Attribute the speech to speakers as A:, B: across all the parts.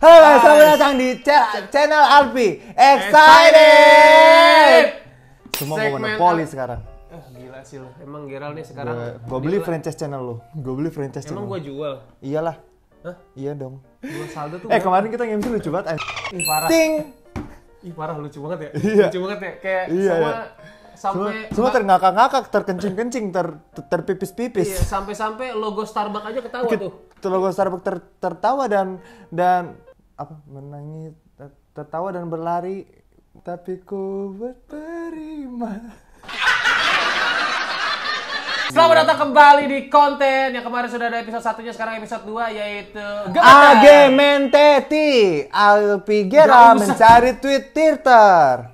A: Halo, selamat datang di channel Alfi Excited. Semua mau monopoli sekarang.
B: Gila sih lo. Emang Gerald nih sekarang.
A: Gue beli franchise channel lo. Gue beli franchise channel.
B: Emang gue jual?
A: Iyalah.
B: Hah?
A: Iya dong.
B: Gua saldo tuh.
A: Kemarin kita nge-MC lucu banget.
B: Ih, parah.
A: Ting.
B: Ih, parah, lucu banget ya.
A: Iya.
B: Lucu banget ya. Kayak
A: Iya, semua terngakak-ngakak, terkencing-kencing, terpipis-pipis.
B: Iya, sampai-sampai logo Starbucks aja ketawa tuh.
A: Logo Starbucks tertawa dan apa menangis, tertawa dan berlari, tapi ku berterima.
B: Selamat datang kembali di konten yang kemarin sudah ada episode 1-nya, sekarang episode 2 yaitu
A: Argumenteti. Alfi Gera mencari tweet Twitter.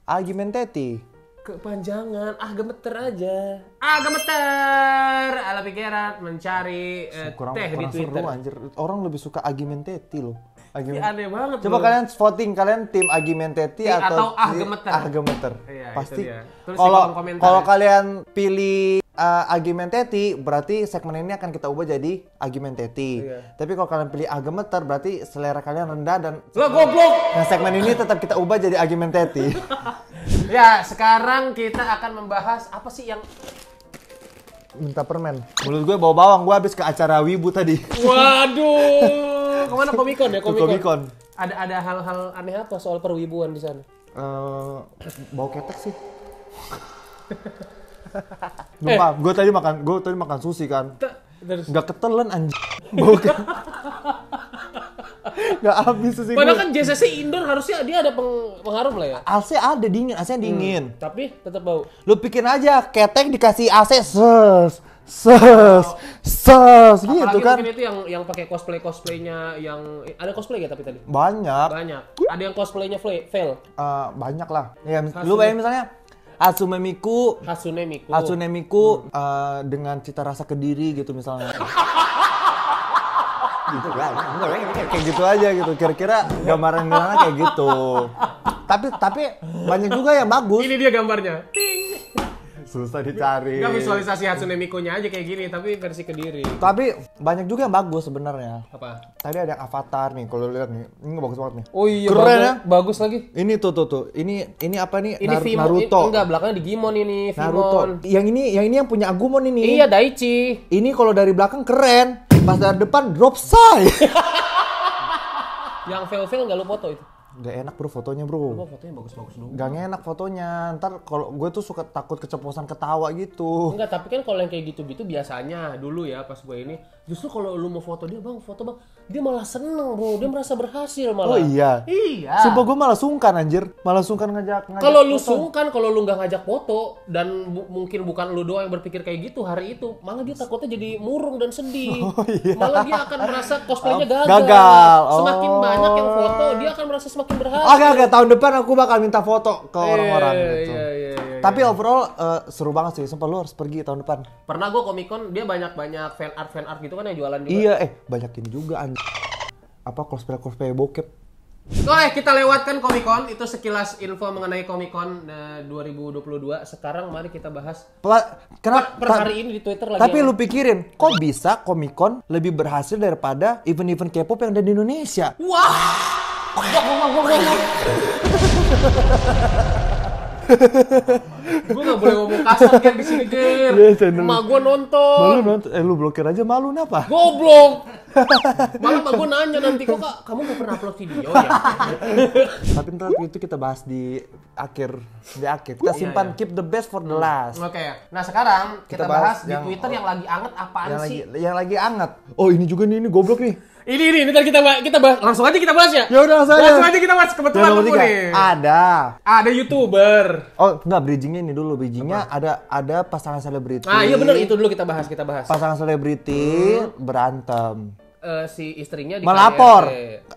A: Argumenteti.
B: Kepanjangan, gemeter aja. Gemeter. Alfi Gera mencari teh di Twitter.
A: Seru, anjir. Orang lebih suka argumenteti loh.
B: Ya, aneh banget.
A: Coba kalian voting, kalian tim argumenteti atau
B: gemeter.
A: Gemeter.
B: Iya,
A: pasti.
B: Kalau
A: kalian pilih argumenteti, berarti segmen ini akan kita ubah jadi argumenteti.
B: Iya.
A: Tapi kalau kalian pilih gemeter, berarti selera kalian rendah dan
B: lo goblok.
A: Nah, segmen ini tetap kita ubah jadi argumenteti.
B: Ya, sekarang kita akan membahas apa sih yang
A: minta permen. Mulut gue bau bawang, gue habis ke acara Wibu tadi.
B: Waduh, kemana Komikon ya?
A: Komikon.
B: Ada hal-hal aneh apa soal perwibuan di sana?
A: Bau ketek sih. Lupa, gue tadi makan sushi kan. Nggak ketelan anjing. Bau ketek. Nggak habis sushi gue.
B: Padahal kan JCC indoor harusnya dia ada pengharum lah ya.
A: AC ada dingin, AC dingin.
B: Tapi tetap bau.
A: Lu pikirin aja, ketek dikasih AC gitu kan.
B: Mungkin itu yang pakai cosplaynya yang ada cosplay gak tapi tadi?
A: Banyak.
B: Ada yang cosplaynya fail.
A: Banyak lah. Ya, lu bayangin misalnya Hatsune Miku dengan cita rasa Kediri gitu misalnya. Gitu kan. Kayak gitu aja gitu. Kira-kira gambaran di sana kayak gitu. Tapi banyak juga yang bagus.
B: Ini dia gambarnya.
A: Susah dicari.
B: Enggak visualisasi Hatsune Miku-nya aja kayak gini, tapi versi Kediri.
A: Tapi banyak juga yang bagus sebenarnya.
B: Apa?
A: Tadi ada yang Avatar nih, kalau lihat nih. Ini bagus banget nih.
B: Oh iya,
A: keren ya?
B: Bagus lagi.
A: Ini tuh. Ini apa nih?
B: Ini
A: Naruto.
B: Enggak, belakangnya Digimon ini,
A: Naruto. Yang ini yang punya Agumon ini.
B: Iya, Daichi.
A: Ini kalau dari belakang keren. Pas dari depan drop size.
B: Yang fail nggak lu foto itu?
A: Gak enak bro fotonya bro.
B: Fotonya bagus-bagus dong.
A: Gak enak fotonya. Ntar kalau gue tuh suka takut keceplosan ketawa gitu.
B: Enggak, tapi kan kalau yang kayak gitu-gitu biasanya dulu ya pas gue ini. Justru kalau lu mau foto dia bang, dia malah seneng bro. Dia merasa berhasil malah.
A: Oh iya?
B: Iya.
A: Sumpah gue malah sungkan anjir. Malah sungkan ngajak
B: kalau lu sungkan, kalau lu nggak ngajak foto. Dan mungkin bukan lu doang yang berpikir kayak gitu hari itu. Malah dia takutnya jadi murung dan sedih.
A: Oh, iya.
B: Malah dia akan merasa cosplaynya gagal. Semakin banyak yang foto, dia akan merasa semakin berhasil.
A: Oke, tahun depan aku bakal minta foto ke orang-orang gitu.
B: Iya.
A: Tapi overall seru banget sih. Sumpah lu harus pergi tahun depan.
B: Pernah gue Komikon, dia banyak fan art gitu kan yang jualan juga.
A: Iya, banyak ini juga anjir. Apa cosplay bokep.
B: Oke, kita lewatkan Komikon. Itu sekilas info mengenai Komikon 2022. Sekarang mari kita bahas.
A: Kenapa
B: per hari ini di Twitter lagi.
A: Tapi lu pikirin, kok bisa Komikon lebih berhasil daripada event-event K-pop yang ada di Indonesia?
B: Wah! Gue gak boleh ngomong kasar kan di sini, Ger. Emak gue nonton.
A: Malu nonton. Lu blokir aja, malu napa?
B: Goblok. Malah emak gue nanya nanti, kok kamu gak pernah upload video ya?
A: Tapi ntar itu kita bahas di akhir. Kita simpan keep the best for the last.
B: Oke. Nah sekarang kita bahas di Twitter yang lagi anget apaan sih?
A: Yang lagi anget. Oh ini juga nih, ini goblok nih.
B: Ini ntar kita bahas. Langsung aja kita bahas ya?
A: Ya udah langsung
B: aja kita bahas. Kebetulan aku nih.
A: Ada
B: YouTuber.
A: Oh enggak, bridgingnya ini dulu. Bridgingnya ada pasangan selebriti.
B: Iya benar, itu dulu kita bahas.
A: Pasangan selebriti berantem.
B: Si istrinya
A: melapor.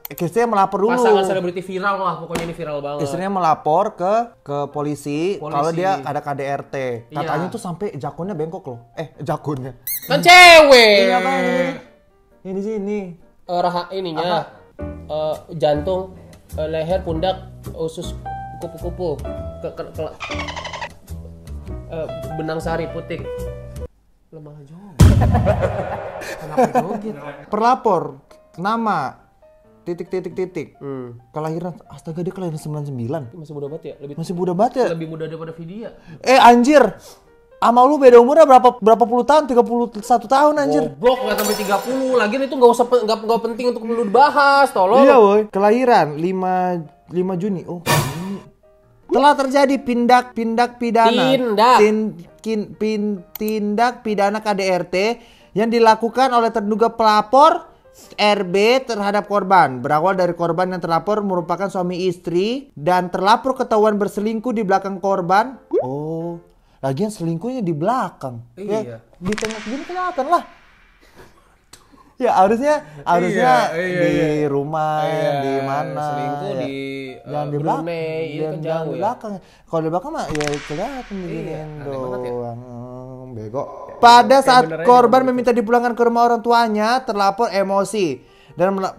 A: Istrinya melapor dulu.
B: Pasangan selebriti viral lah, pokoknya ini viral banget.
A: Istrinya melapor ke polisi. Kalau dia ada KDRT. Katanya tuh sampai jakunnya bengkok loh. Jakunnya.
B: Kan cewek.
A: Ini apa ini? Ini sini.
B: Ininya jantung, leher, pundak, usus, kupu-kupu, benang sari putih. Lemah jauh. Kenapa joget?
A: Perlapor nama titik. Kelahiran, astaga dia kelahiran 99.
B: Masih muda banget ya?
A: Masih muda banget ya?
B: Lebih muda daripada Vidya.
A: Anjir. Sama lu beda umurnya berapa puluh tahun? 31 tahun anjir.
B: Goblok, nggak sampai 30. Lagian itu nggak penting untuk perlu dibahas, tolong.
A: Iya woi. Kelahiran 5 Juni. Oh, ini. Telah terjadi tindak pidana. Tindak pidana KDRT yang dilakukan oleh terduga pelapor RB terhadap korban. Berawal dari korban yang terlapor merupakan suami istri dan terlapor ketahuan berselingkuh di belakang korban. Oh. Lagian selingkuhnya di belakang.
B: Iya.
A: Ya, di tengah gini kelihatan lah. Ya harusnya di rumah, di mana.
B: Selingkuh
A: ya.
B: di
A: Jangan di
B: Brunei, itu kan
A: jangan
B: jauh
A: di
B: ya.
A: belakang. Kalau di belakang mah ya kelihatan beginian
B: aneh banget ya.
A: doang. Bego. Pada saat
B: bener aja
A: korban
B: gitu.
A: meminta dipulangkan ke rumah orang tuanya, terlapor emosi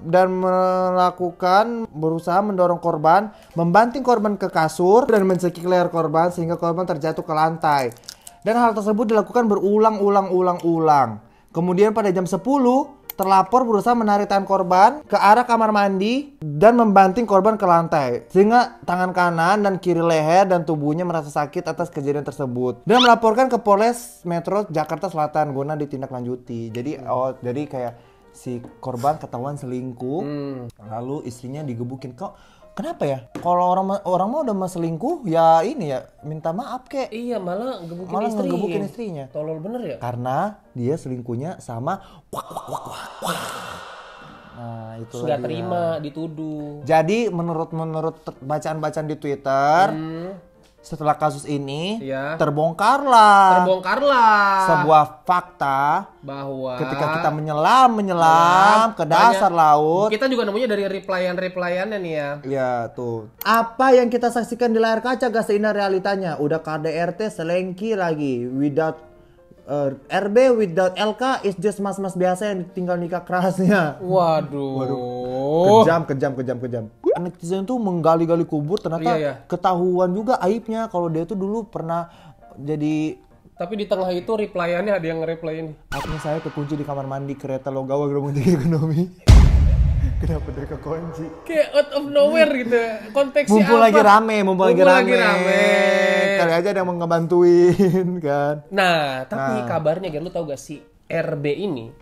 A: dan melakukan berusaha mendorong korban, membanting korban ke kasur dan mencekik leher korban sehingga korban terjatuh ke lantai. Dan hal tersebut dilakukan berulang-ulang. Kemudian pada jam 10, terlapor berusaha menarik tangan korban ke arah kamar mandi dan membanting korban ke lantai sehingga tangan kanan dan kiri leher dan tubuhnya merasa sakit atas kejadian tersebut dan melaporkan ke Polres Metro Jakarta Selatan guna ditindaklanjuti. Jadi kayak si korban ketahuan selingkuh, lalu istrinya digebukin. Kenapa ya? Kalau orang mau udah mau selingkuh, ya ini ya minta maaf kek.
B: Iya, malah
A: ngegebukin istrinya.
B: Tolol bener ya?
A: Karena dia selingkuhnya sama Nah, itu
B: Sudah terima, dituduh.
A: Jadi menurut bacaan-bacaan di Twitter, setelah kasus ini terbongkarlah sebuah fakta
B: bahwa
A: ketika kita menyelam ke dasar laut.
B: Kita juga nemunya dari replyan-replyannya nih ya.
A: Ya tuh. Apa yang kita saksikan di layar kaca gak seindah realitanya. Udah KDRT selengki lagi. Without RB without LK is just mas-mas biasa yang tinggal nikah kerasnya.
B: Waduh.
A: Kejam. Netizen tuh menggali-gali kubur, ternyata ketahuan juga aibnya kalau dia tuh dulu pernah jadi.
B: Tapi di tengah itu replyannya ada yang nge-reply ini.
A: Akhirnya saya kekunci di kamar mandi kereta Logawa Gerbong Tinggi Ekonomi. Kenapa dia kekunci?
B: Kayak out of nowhere gitu. Konteksnya
A: mumpung
B: apa?
A: Mumpung lagi rame. Kali aja ada yang mau ngebantuin kan.
B: Nah, tapi kabarnya lu tau gak sih RB ini?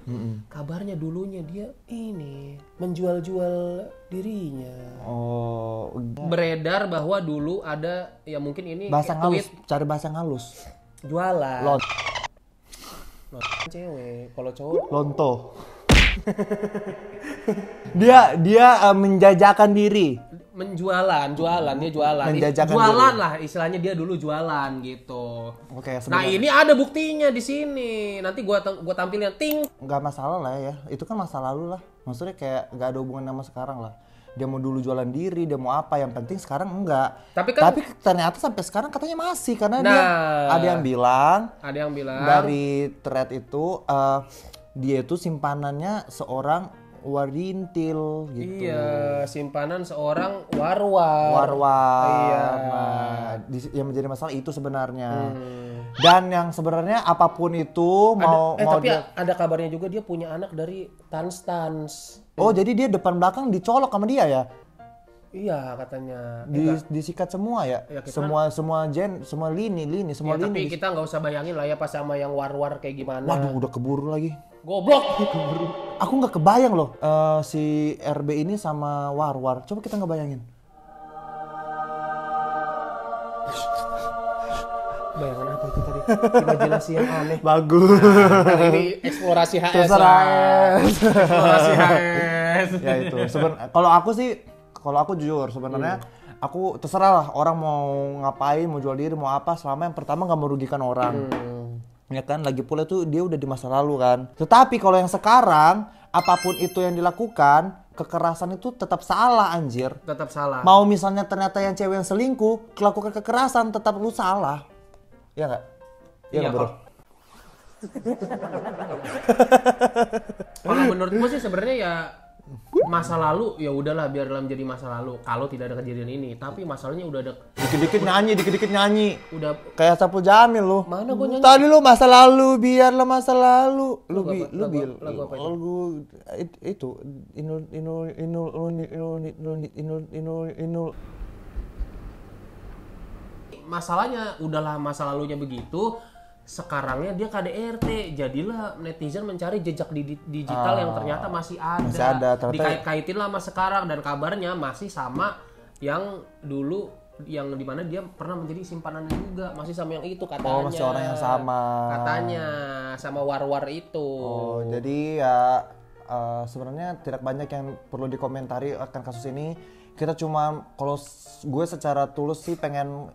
B: Kabarnya dulunya dia ini menjual-jual dirinya.
A: Oh.
B: Beredar bahwa dulu ada ya mungkin ini
A: bahasa halus, cari bahasa halus.
B: Jualan. Cewek, kalau cowok
A: lonto. dia menjajakan diri.
B: Jualan.
A: Menjajakan
B: jualan
A: diri.
B: lah istilahnya, dia dulu jualan gitu.
A: Oke,
B: nah ini ada buktinya di sini. Nanti gua tampilin ting.
A: Nggak masalah lah ya. Itu kan masa lalu lah. Maksudnya kayak nggak ada hubungan sama sekarang lah. Dia mau dulu jualan diri, dia mau apa, yang penting sekarang enggak. Tapi ternyata sampai sekarang katanya masih, karena dia ada yang bilang dari thread itu dia itu simpanannya seorang warintil gitu.
B: Iya, simpanan seorang warwar.
A: Iya. Nah, yang menjadi masalah itu sebenarnya. Dan yang sebenarnya apapun itu
B: tapi ada kabarnya juga dia punya anak dari Tans.
A: Oh, jadi dia depan belakang dicolok sama dia ya?
B: Iya, katanya.
A: Disikat semua ya? Semua lini.
B: Tapi kita nggak usah bayangin lah ya pas sama yang war-war kayak gimana.
A: Waduh, udah keburu lagi.
B: Goblok.
A: Aku nggak kebayang loh si RB ini sama war-war. Coba kita ngebayangin.
B: Bayangan apa itu tadi? Imajinasi yang aneh.
A: Bagus.
B: Nah, ini eksplorasi HS. Eksplorasi HS.
A: Ya itu. Kalau aku jujur sebenarnya aku terserah lah orang mau ngapain, mau jual diri, mau apa, selama yang pertama nggak merugikan orang. Ya kan, lagi pula tuh dia udah di masa lalu kan. Tetapi kalau yang sekarang, apapun itu yang dilakukan, kekerasan itu tetap salah anjir.
B: Tetap salah.
A: Mau misalnya ternyata yang cewek yang selingkuh, melakukan kekerasan, tetap lu salah. Iya nggak? Iya nggak, bro?
B: Kalau menurut gue sih sebenarnya ya Masa lalu ya udahlah biarlah menjadi masa lalu kalau tidak ada kejadian ini. Tapi masalahnya udah ada
A: Dikit-dikit nyanyi.
B: udah
A: Kayak Sapu Jamil lu.
B: mana gua nyanyi?
A: Tadi lu masa lalu, biarlah masa lalu. Lagu itu inul.
B: Masalahnya udahlah masa lalunya begitu. Sekarangnya dia KDRT, jadilah netizen mencari jejak digital yang ternyata masih ada. Dikait-kaitin lah sama sekarang dan kabarnya masih sama yang dulu yang dimana dia pernah menjadi simpanannya juga, masih sama yang itu katanya.
A: Oh, masih orang yang sama.
B: Katanya sama war-war itu.
A: Oh, jadi ya sebenarnya tidak banyak yang perlu dikomentari akan kasus ini. Kita cuma kalau gue secara tulus sih pengen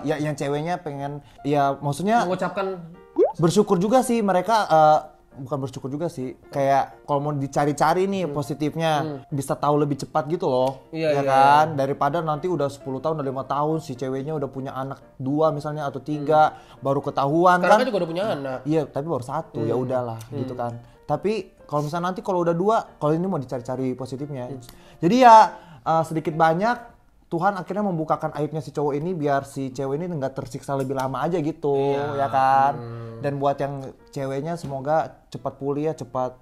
A: yang ceweknya pengen ya maksudnya
B: mengucapkan
A: bersyukur juga sih mereka bukan bersyukur juga sih kayak kalau mau dicari-cari nih positifnya bisa tahu lebih cepat gitu loh ya kan daripada nanti udah 10 tahun udah 5 tahun si ceweknya udah punya anak 2 misalnya atau 3 baru ketahuan.
B: Sekarang
A: kan
B: juga udah punya anak.
A: Iya tapi baru 1 ya udahlah gitu kan. Tapi kalau misalnya nanti kalau udah 2 kalau ini mau dicari-cari positifnya jadi ya sedikit banyak Tuhan akhirnya membukakan aibnya si cowok ini biar si cewek ini nggak tersiksa lebih lama aja gitu ya kan. Dan buat yang ceweknya semoga cepat pulih ya, cepat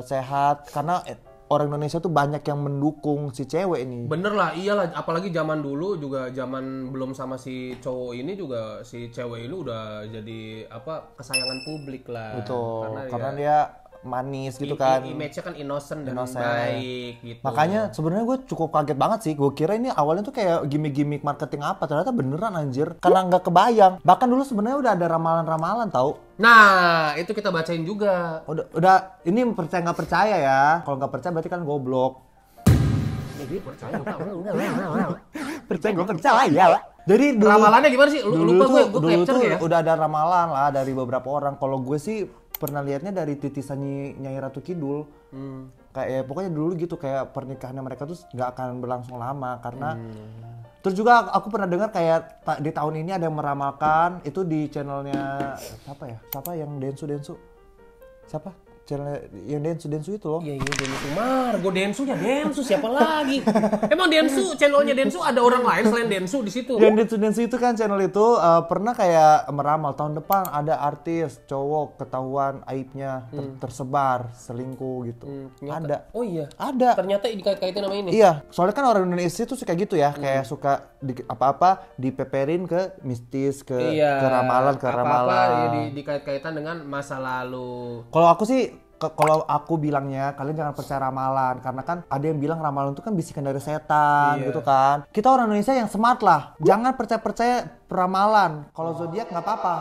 A: sehat karena orang Indonesia tuh banyak yang mendukung si cewek ini.
B: Bener lah, iyalah apalagi zaman dulu juga zaman belum sama si cowok ini juga si cewek ini udah jadi kesayangan publik lah.
A: Betul, karena dia manis gitu kan.
B: Image-nya kan innocent dan baik gitu.
A: Makanya sebenarnya gue cukup kaget banget sih. Gue kira ini awalnya tuh kayak gimmick marketing apa. Ternyata beneran anjir. Karena nggak kebayang. Bahkan dulu sebenarnya udah ada ramalan-ramalan tau.
B: Nah, itu kita bacain juga.
A: Udah ini percaya nggak percaya ya. Kalau nggak percaya berarti kan goblok. Percaya nggak percaya. Jadi dulu,
B: ramalannya gimana sih? Lupa gue capture ya.
A: Udah ada ramalan lah dari beberapa orang. Kalau gue sih pernah lihatnya dari titisan Nyai Ratu Kidul. Kayak pokoknya dulu gitu kayak pernikahannya mereka tuh nggak akan berlangsung lama karena terus juga aku pernah dengar kayak di tahun ini ada yang meramalkan itu di channelnya siapa yang Densu siapa channel yang Densu itu loh.
B: Iya Densu Margo Densu siapa lagi? Emang Densu channelnya Densu ada orang lain selain Densu di situ?
A: Yang Densu itu kan channel itu pernah kayak meramal tahun depan ada artis cowok ketahuan aibnya tersebar selingkuh gitu. Ada.
B: Oh iya.
A: Ada.
B: Ternyata dikait-kaitin sama ini.
A: Iya, soalnya kan orang Indonesia tuh suka gitu ya, kayak suka apa-apa dipeperin ke mistis, ke ramalan,
B: apa-apa dikait-kaitan dengan masa lalu.
A: Kalau aku sih kalau aku bilangnya kalian jangan percaya ramalan karena kan ada yang bilang ramalan itu kan bisikan dari setan gitu kan. Kita orang Indonesia yang smart lah. Jangan percaya ramalan. Kalau zodiak nggak apa-apa.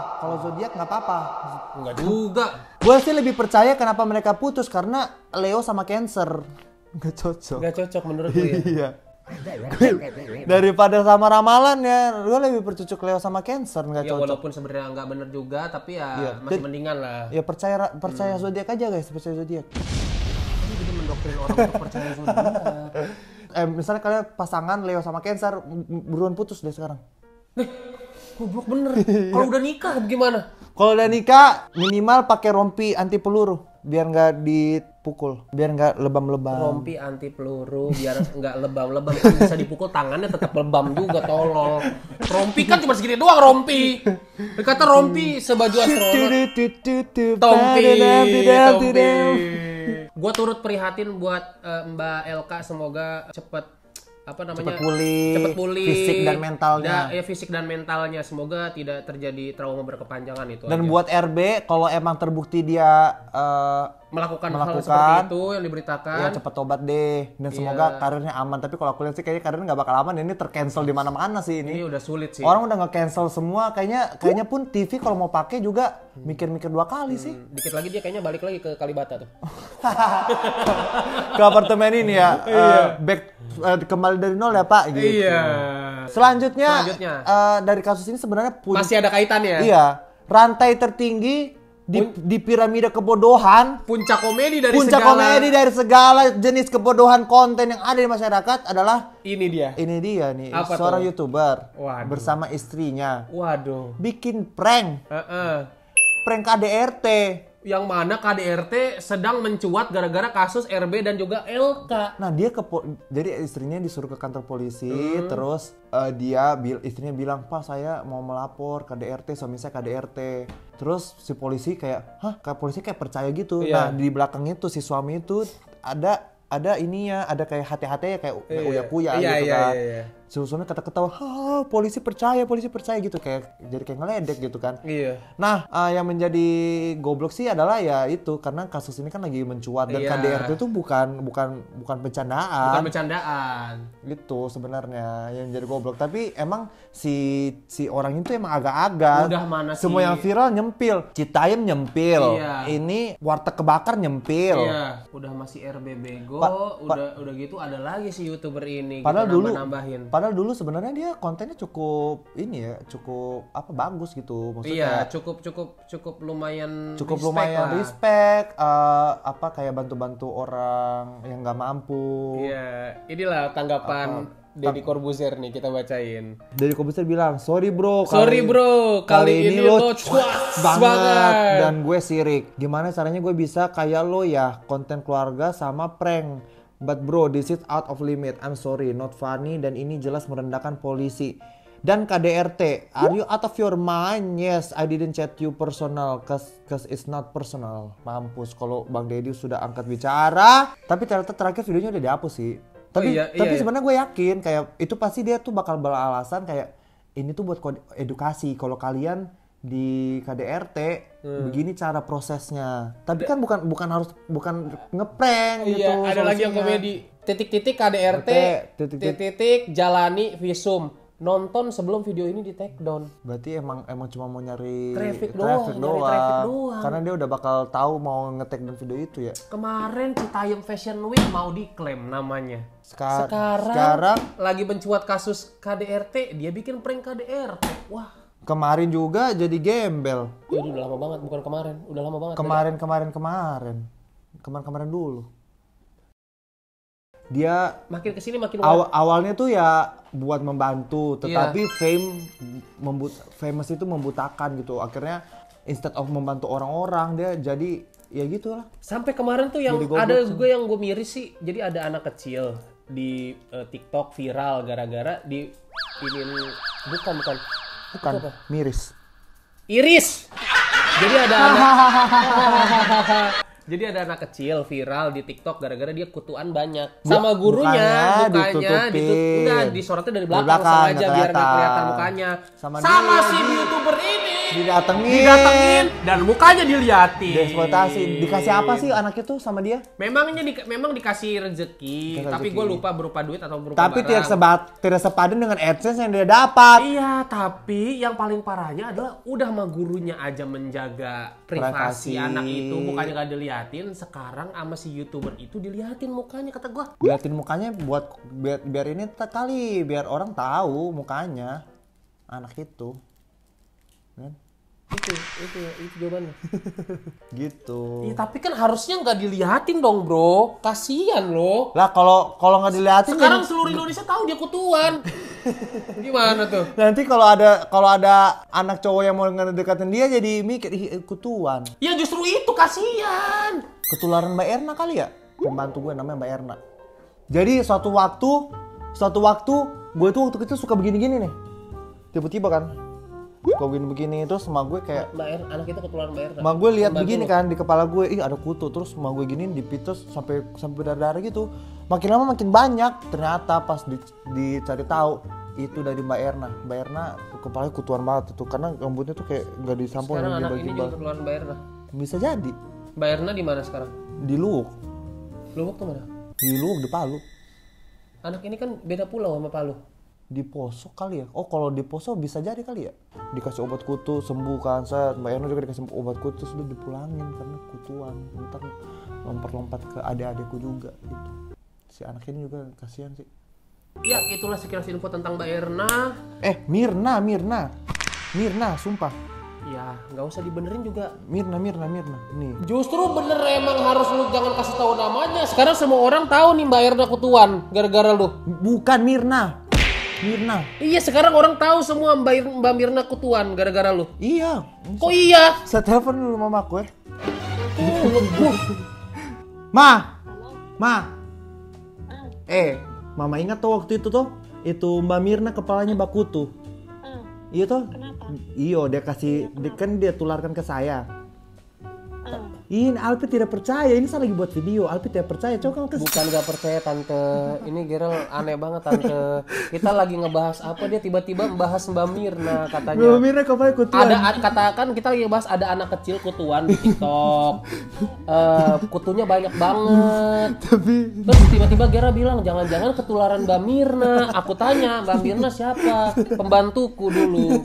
B: Enggak juga.
A: Gue sih lebih percaya kenapa mereka putus karena Leo sama Cancer. Nggak cocok
B: menurut gue ya.
A: Iya. Daripada sama ramalan ya, gue lebih bercucuk Leo sama Cancer nggak cocok.
B: Walaupun sebenarnya nggak bener juga, tapi ya masih mendingan lah.
A: Ya percaya zodiak aja guys, percaya zodiak.
B: Ini jadi mendoktrin orang untuk percaya zodiak.
A: Misalnya kalian pasangan Leo sama Cancer, buruan putus deh sekarang.
B: Goblok bener. Kalau udah nikah gimana?
A: Kalau udah nikah minimal pakai rompi anti peluru biar nggak dipukul, biar nggak lebam-lebam.
B: Rompi anti peluru biar nggak lebam-lebam. Kan bisa dipukul tangannya tetap lebam juga tolol. Rompi kan cuma segini doang rompi. Dikata rompi sebaju astronot. Tompi. Gua turut prihatin buat Mbak LK semoga cepet
A: cepet pulih fisik dan mentalnya.
B: Fisik dan mentalnya semoga tidak terjadi trauma berkepanjangan itu.
A: Dan
B: aja.
A: Buat RB kalau emang terbukti dia
B: melakukan hal seperti itu yang diberitakan,
A: ya cepet tobat deh dan semoga karirnya aman. Tapi kalau aku lihat sih kayaknya karirnya nggak bakal aman. Ini tercancel di mana-mana sih ini.
B: Ini udah sulit sih.
A: Orang udah nge-cancel semua. Kayaknya pun TV kalau mau pakai juga mikir-mikir 2 kali sih.
B: Dikit lagi dia kayaknya balik lagi ke Kalibata tuh.
A: Ke apartemen ini ya. Kembali dari nol ya Pak. Gitu.
B: Iya.
A: Selanjutnya dari kasus ini sebenarnya
B: masih ada kaitannya.
A: Iya. Rantai tertinggi di piramida kebodohan,
B: puncak komedi dari
A: segala jenis kebodohan konten yang ada di masyarakat adalah
B: ini dia nih.
A: Apa seorang YouTuber bersama istrinya
B: bikin
A: prank KDRT.
B: Yang mana KDRT sedang mencuat gara-gara kasus RB dan juga LK.
A: Nah dia jadi istrinya disuruh ke kantor polisi, terus istrinya bilang, "Pak, saya mau melapor KDRT, suami saya KDRT." Terus si polisi kayak, polisi kayak percaya gitu. Nah di belakangnya tuh si suami itu ada ininya, ada kayak hati-hatinya kayak uya-kuya gitu kan. Suami ketawa, polisi percaya gitu, jadi kayak ngeledek gitu kan.
B: Iya.
A: Nah, yang menjadi goblok sih adalah ya itu, karena kasus ini kan lagi mencuat dan KDRT itu bukan bercandaan.
B: Bukan bercandaan.
A: Gitu sebenarnya yang jadi goblok. Tapi emang si orang itu emang agak-agak.
B: Udah mana sih?
A: Semua yang viral nyempil, Citayam nyempil.
B: Iya.
A: Ini warteg kebakar nyempil.
B: Iya. Udah masih RB bego, udah gitu ada lagi si YouTuber ini.
A: Padahal
B: gitu,
A: dulu
B: nambahin.
A: Padahal dulu sebenarnya dia kontennya cukup bagus gitu, maksudnya.
B: Iya, cukup lumayan
A: respect, kayak bantu-bantu orang yang nggak mampu.
B: Iya, inilah tanggapan Deddy Corbuzier nih, kita bacain.
A: Deddy Corbuzier bilang, sorry bro,
B: kali ini lo cuas banget.
A: Dan gue sirik. Gimana caranya gue bisa kayak lo ya, konten keluarga sama prank. But bro, this is out of limit. I'm sorry, not funny, dan ini jelas merendahkan polisi. Dan KDRT, are you out of your mind? Yes, I didn't chat you personal, cause it's not personal. Mampus kalau Bang Deddy sudah angkat bicara. Tapi ternyata terakhir videonya udah dihapus sih. Tapi sebenarnya gue yakin kayak itu pasti dia tuh bakal beralasan kayak ini tuh buat edukasi. Kalau kalian di KDRT begini cara prosesnya. Tapi kan bukan ngeprank gitu.
B: Iya, ada lagi yang komedi. Titik-titik KDRT, titik-titik jalani visum. Nonton sebelum video ini di take down.
A: Berarti emang cuma mau nyari
B: traffic
A: doang.
B: doang.
A: Karena dia udah bakal tahu mau nge-take down video itu ya.
B: Kemarin Citayam Fashion Week mau diklaim namanya.
A: Sekarang
B: lagi mencuat kasus KDRT, dia bikin prank KDRT. Wah.
A: Kemarin juga jadi gembel.
B: Ya, udah lama banget, bukan kemarin. Udah lama banget.
A: Kemarin dulu. Dia
B: makin kesini makin
A: awalnya tuh ya buat membantu, tetapi famous itu membutakan gitu. Akhirnya instead of membantu orang-orang, dia jadi ya gitulah.
B: Sampai kemarin tuh yang ada gue yang gue miris sih. Jadi ada anak kecil di TikTok viral gara-gara di ini bukan
A: miris.
B: Iris. Jadi ada anak kecil viral di TikTok gara-gara dia kutuan banyak sama gurunya, mukanya ditutupin. Disorotnya dari belakang sengaja biar nggak kelihatan mukanya. Sama si YouTuber ini didatengin dan mukanya diliatin.
A: Dieksploitasi. Dikasih apa sih anak itu sama dia?
B: Memang dikasih rezeki, tapi gue lupa berupa duit atau berupa
A: tapi
B: barang.
A: tidak sepadan dengan AdSense yang dia dapat.
B: Iya, tapi yang paling parahnya adalah udah sama gurunya aja menjaga privasi anak itu, mukanya gak diliatin. Sekarang sama si YouTuber itu diliatin mukanya, kata gue.
A: Diliatin mukanya buat biar ini biar orang tahu mukanya anak itu. Kan?
B: Itu jawabannya.
A: Gitu.
B: Ya, tapi kan harusnya nggak diliatin dong, bro. Kasian loh.
A: Lah kalau nggak diliatin
B: sekarang seluruh Indonesia tahu dia kutuan. Gimana tuh?
A: Nanti kalau ada anak cowok yang mau ngedekatin dia jadi mikir kutuan.
B: Ya justru itu kasian.
A: Ketularan Mbak Erna kali ya? Pembantu gue namanya Mbak Erna. Jadi suatu waktu gue tuh waktu kecil suka begini-gini nih. Tiba-tiba kan suka begini terus sama gue kayak
B: anak itu ketularan Mbak Erna.
A: Ma gue lihat begini kan di kepala gue, ada kutu, terus ma gue giniin dipites sampai berdarah gitu. Makin lama makin banyak. Ternyata pas dicari tahu itu dari Mbak Erna. Mbak Erna kepalanya kutuan banget itu karena rambutnya tuh kayak nggak disampung.
B: Sekarang anak ini juga ketularan Mbak Erna.
A: Bisa jadi.
B: Mbak Erna di mana sekarang?
A: Di Luwuk.
B: Luwuk tuh mana?
A: Di Luwuk, di Palu.
B: Anak ini kan beda pulau sama Palu.
A: Di Poso kali ya? Oh kalau di Poso bisa jadi kali ya? Dikasih obat kutu, sembuh kan. Mbak Erna juga dikasih obat kutu, sudah dipulangin karena kutuan. Ntar lompat-lompat ke adik-adikku juga gitu. Si anak ini juga kasihan sih.
B: Ya itulah sekilas info tentang Mbak Erna.
A: Mirna, sumpah.
B: Ya nggak usah dibenerin juga.
A: Mirna, nih.
B: Justru bener emang harus lu jangan kasih tahu namanya. Sekarang semua orang tahu nih Mbak Erna kutuan gara-gara lu.
A: Bukan Mirna.
B: Iya sekarang orang tahu semua Mbak Mirna kutuan gara-gara lu.
A: Iya.
B: Kok iya?
A: Saya telepon dulu mamaku ya. Ma. Mama ingat tuh waktu itu tuh, itu Mbak Mirna kepalanya bakutu. Iya tuh.
C: Kenapa?
A: Iyo, kan dia tularkan ke saya. Ini Alpi tidak percaya, ini saya lagi buat video. Alpi tidak percaya, coba kamu
B: Bukan gak percaya tante, ini Gerald aneh banget tante. Kita lagi ngebahas apa, dia tiba-tiba membahas Mbak Mirna katanya.
A: Mbak Mirna kepalanya kutuan.
B: Katakan kita lagi bahas ada anak kecil kutuan di TikTok. Kutunya banyak banget. Terus tiba-tiba Gera bilang jangan-jangan ketularan Mbak Mirna. Aku tanya Mbak Mirna siapa? Pembantuku dulu.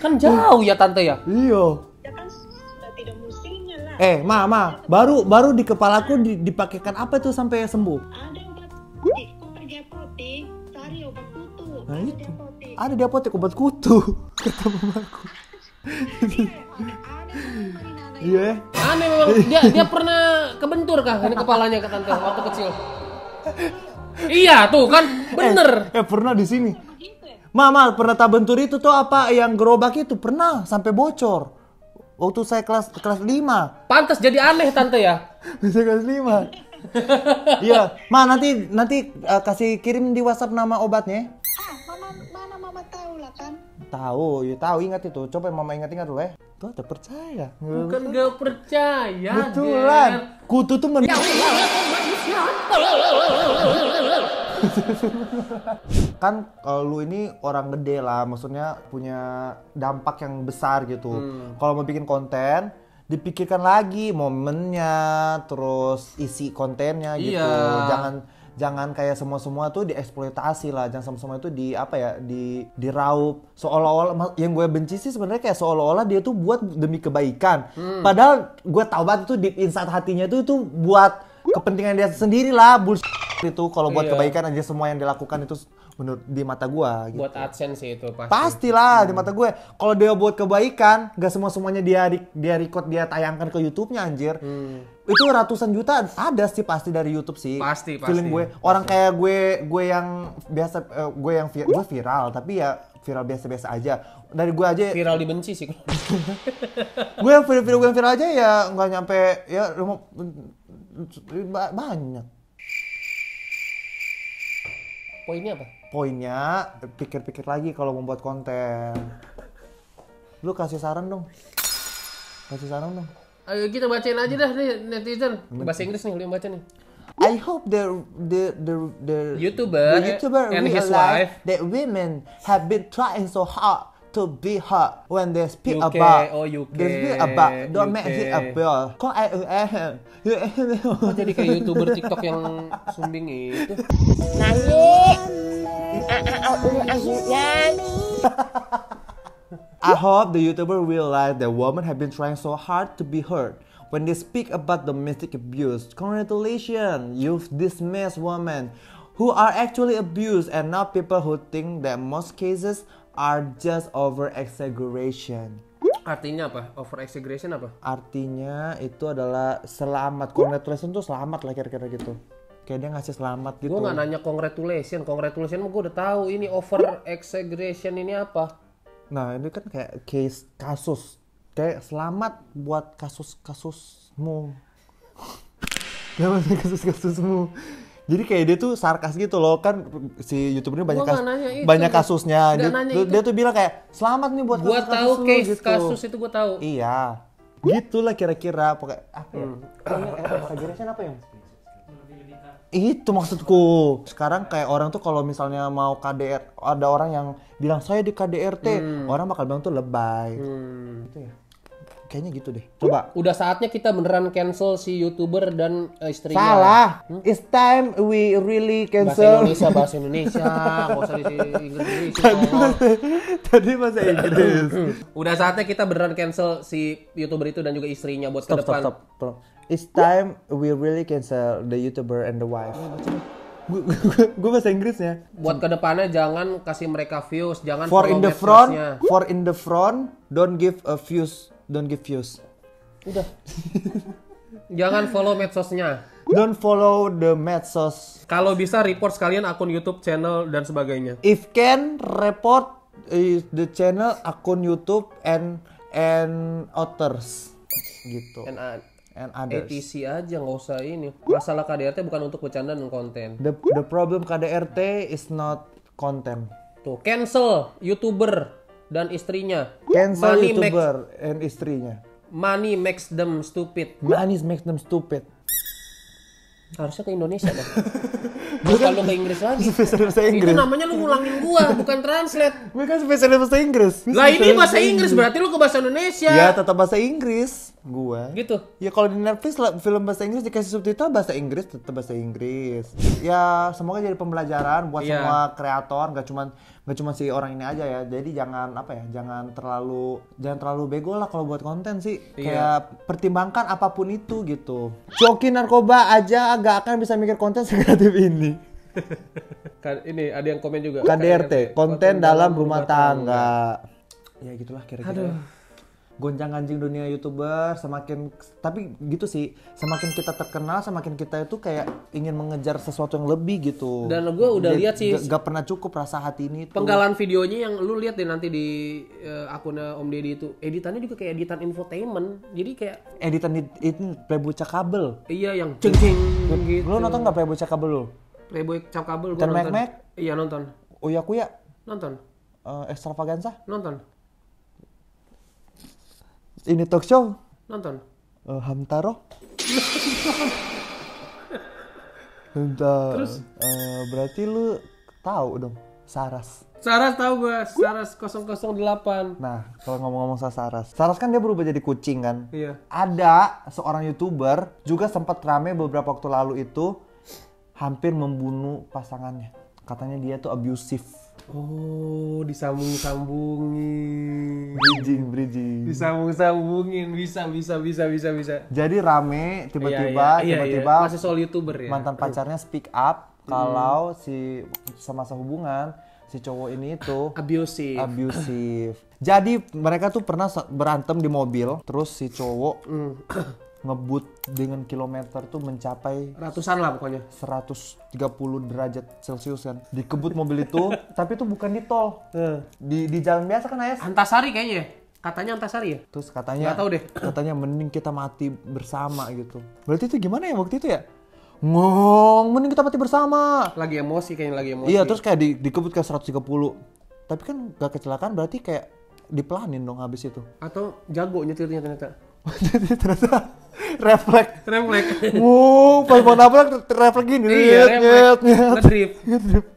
B: Kan jauh ya tante ya?
A: Iya.
C: Ya kan sudah tidak musimnya lah.
A: Ma, baru di kepalaku dipakaikan apa tuh sampai sembuh?
C: Ada obat kutu. Kau pergi apotek, cari obat kutu.
A: Nah,
C: Ada di
A: itu.
C: apotek.
A: Ada di apotek obat kutu, kata mamaku. Iya.
B: Aneh memang, dia pernah kebentur kah ini kepalanya ke tante waktu kecil? Iya tuh kan, bener.
A: Pernah di sini.
C: Begitu ya?
A: Mama pernah tabentur itu tuh apa yang gerobak itu pernah sampai bocor. Waktu saya kelas 5.
B: Pantas jadi aneh tante ya.
A: Saya kelas 5. Iya, Ma nanti kasih kirim di WhatsApp nama obatnya.
C: Mana mama tahu lah kan?
A: Tahu ingat itu. Coba Mama ingat-ingat dulu ya. Tuh, udah percaya.
B: Bukan gak percaya.
A: Betulan.
B: Ger.
A: Kutu tuh kan lu ini orang gede lah, maksudnya punya dampak yang besar gitu. Kalau mau bikin konten, dipikirkan lagi momennya, terus isi kontennya gitu. Jangan kayak semua tuh dieksploitasi lah, jangan semua itu diraup. Seolah-olah yang gue benci sih sebenarnya kayak seolah-olah dia tuh buat demi kebaikan. Padahal gue tahu banget itu deep inside hatinya itu buat kepentingan dia sendiri lah, bullshit itu. Kalau buat kebaikan aja semua yang dilakukan itu menurut di mata gue gitu.
B: Buat AdSense itu pasti.
A: Pastilah di mata gue. Kalau dia buat kebaikan, gak semuanya dia record, dia tayangkan ke YouTube-nya anjir. Itu ratusan juta ada sih pasti dari YouTube sih.
B: Pasti.
A: Feeling gue. Orang kayak gue yang biasa, gue viral, tapi ya viral biasa-biasa aja. Dari gue aja
B: Viral dibenci sih.
A: gue yang video gue yang viral aja ya nggak nyampe ya banyak.
B: Poinnya apa?
A: Poinnya pikir-pikir lagi kalau membuat konten. Lu kasih saran dong.
B: Ayo kita bacain aja dah nih netizen. Bahasa Inggris nih, lu yang baca nih.
A: I hope the
B: YouTuber and his wife
A: that women have been trying so hard to be hot when they speak
B: UK,
A: about
B: UK,
A: they speak about don't make
B: UK.
A: it about kok
B: Jadi kayak YouTuber TikTok yang sumbing itu.
A: I hope the YouTuber realize that women have been trying so hard to be heard when they speak about domestic abuse. Congratulations, you've dismissed women who are actually abused and not people who think that most cases are just over exaggeration.
B: Artinya apa? Over exaggeration apa?
A: Artinya itu adalah selamat. Congratulations tuh selamat lah kira-kira gitu. Kayak dia ngasih selamat gitu.
B: Gue nggak nanya congratulation mah gue udah tahu ini over exaggeration ini apa.
A: Nah ini kan kayak kasus. Kayak selamat buat kasus-kasusmu. Selamat kasus-kasusmu. Jadi kayak dia tuh sarkas gitu loh, kan si YouTuber ini banyak kasusnya. Dia tuh bilang kayak selamat nih buat
B: gua
A: kasus-kasus
B: tahu case
A: gitu.
B: kasus itu gua tahu.
A: Iya. Gitulah kira-kira pokoknya apa ya? Exaggeration apa ya? Itu maksudku. Sekarang kayak orang tuh kalau misalnya mau KDR, ada orang yang bilang saya di KDRT, orang bakal bilang tuh lebay. Gitu ya. Kayaknya gitu deh. Coba.
B: Udah saatnya kita beneran cancel si YouTuber dan istrinya.
A: Salah. It's time we really cancel.
B: Bahasa Indonesia. Nggak usah di Inggris.
A: Tadi bahasa Inggris.
B: Udah saatnya kita beneran cancel si YouTuber itu dan juga istrinya buat ke depan.
A: Stop. It's time we really cancel the YouTuber and the wife. Gue bahasa Inggrisnya.
B: Buat kedepannya jangan kasih mereka views, jangan
A: For
B: follow
A: in the front, don't give views. Udah.
B: Jangan follow medsosnya.
A: Don't follow the medsos.
B: Kalau bisa report sekalian akun YouTube, channel dan sebagainya.
A: If can report the channel, akun YouTube and authors gitu. and others.
B: ATC aja nggak usah ini. Masalah KDRT bukan untuk bercanda dan konten.
A: The problem KDRT is not content.
B: Tuh, cancel YouTuber dan istrinya.
A: Cancel YouTuber and istrinya.
B: Money makes them stupid.
A: Money makes them stupid.
B: Harusnya ke Indonesia dong. Bukan lu ke Inggris lagi.
A: Spesialis bahasa Inggris.
B: Itu namanya lu ngulangin gua, bukan translate.
A: Gue kan spesialis bahasa Inggris.
B: Lah ini bahasa Inggris, berarti lu ke bahasa Indonesia.
A: Ya tetap bahasa Inggris. Gua.
B: Gitu.
A: Ya kalau di Netflix film bahasa Inggris dikasih subtitle bahasa Inggris, tetap bahasa Inggris. Ya semoga jadi pembelajaran buat semua kreator, nggak cuma si orang ini aja ya. Jadi jangan jangan terlalu bego lah kalau buat konten sih. Kayak pertimbangkan apapun itu gitu. Coki narkoba aja agak akan bisa mikir konten sekreatif ini.
B: Ini ada yang komen juga.
A: KDRT, konten dalam rumah tangga. Ya gitulah kira-kira. Gonjang-ganjing dunia YouTuber tapi gitu sih, semakin kita terkenal semakin kita itu kayak ingin mengejar sesuatu yang lebih gitu.
B: Dan gue udah lihat sih
A: gak pernah cukup rasa hati ini tuh.
B: Penggalan videonya yang lu lihat deh nanti di akunnya Om Deddy itu, editannya juga kayak editan infotainment. Jadi kayak
A: editan itu Playboy Cap Kabel.
B: Iya yang ceng-ceng gitu.
A: Lu nonton gak Playboy Cap Kabel lu?
B: Playboy Cap Kabel gue nonton.
A: Mac?
B: Iya nonton.
A: Uyakuya?
B: Nonton.
A: Extravaganza?
B: Nonton.
A: Ini talk show?
B: Nonton.
A: Hamtaro? Terus? Berarti lu tahu dong Saras.
B: Saras tahu gua, Saras 008.
A: Nah, kalau ngomong-ngomong soal Saras kan dia berubah jadi kucing kan?
B: Iya.
A: Ada seorang YouTuber juga sempat rame beberapa waktu lalu itu hampir membunuh pasangannya. Katanya dia tuh abusive.
B: Oh, disambung-sambungin.
A: Bridging.
B: Disambung-sambungin, bisa.
A: Jadi rame tiba-tiba
B: masih soal YouTuber ya.
A: Mantan pacarnya speak up kalau si semasa hubungan si cowok ini itu abusive. Jadi mereka tuh pernah berantem di mobil, terus si cowok ngebut dengan kilometer tuh mencapai
B: ratusan lah pokoknya,
A: 130 derajat Celcius kan, dikebut mobil itu. Tapi itu bukan di tol, di jalan biasa kan Ayas.
B: Antasari kayaknya, katanya Antasari ya.
A: Terus katanya
B: nggak tahu deh,
A: katanya mending kita mati bersama gitu. Berarti itu gimana ya waktu itu ya, mending kita mati bersama,
B: lagi emosi.
A: Iya, terus kayak dikebut kayak 130. Tapi kan gak kecelakaan, berarti kayak dipelanin dong habis itu.
B: Atau jago nyetirnya ternyata.
A: Ternyata refleks. Pas mau nabrak refleks gini.
B: Iya, ngedrift.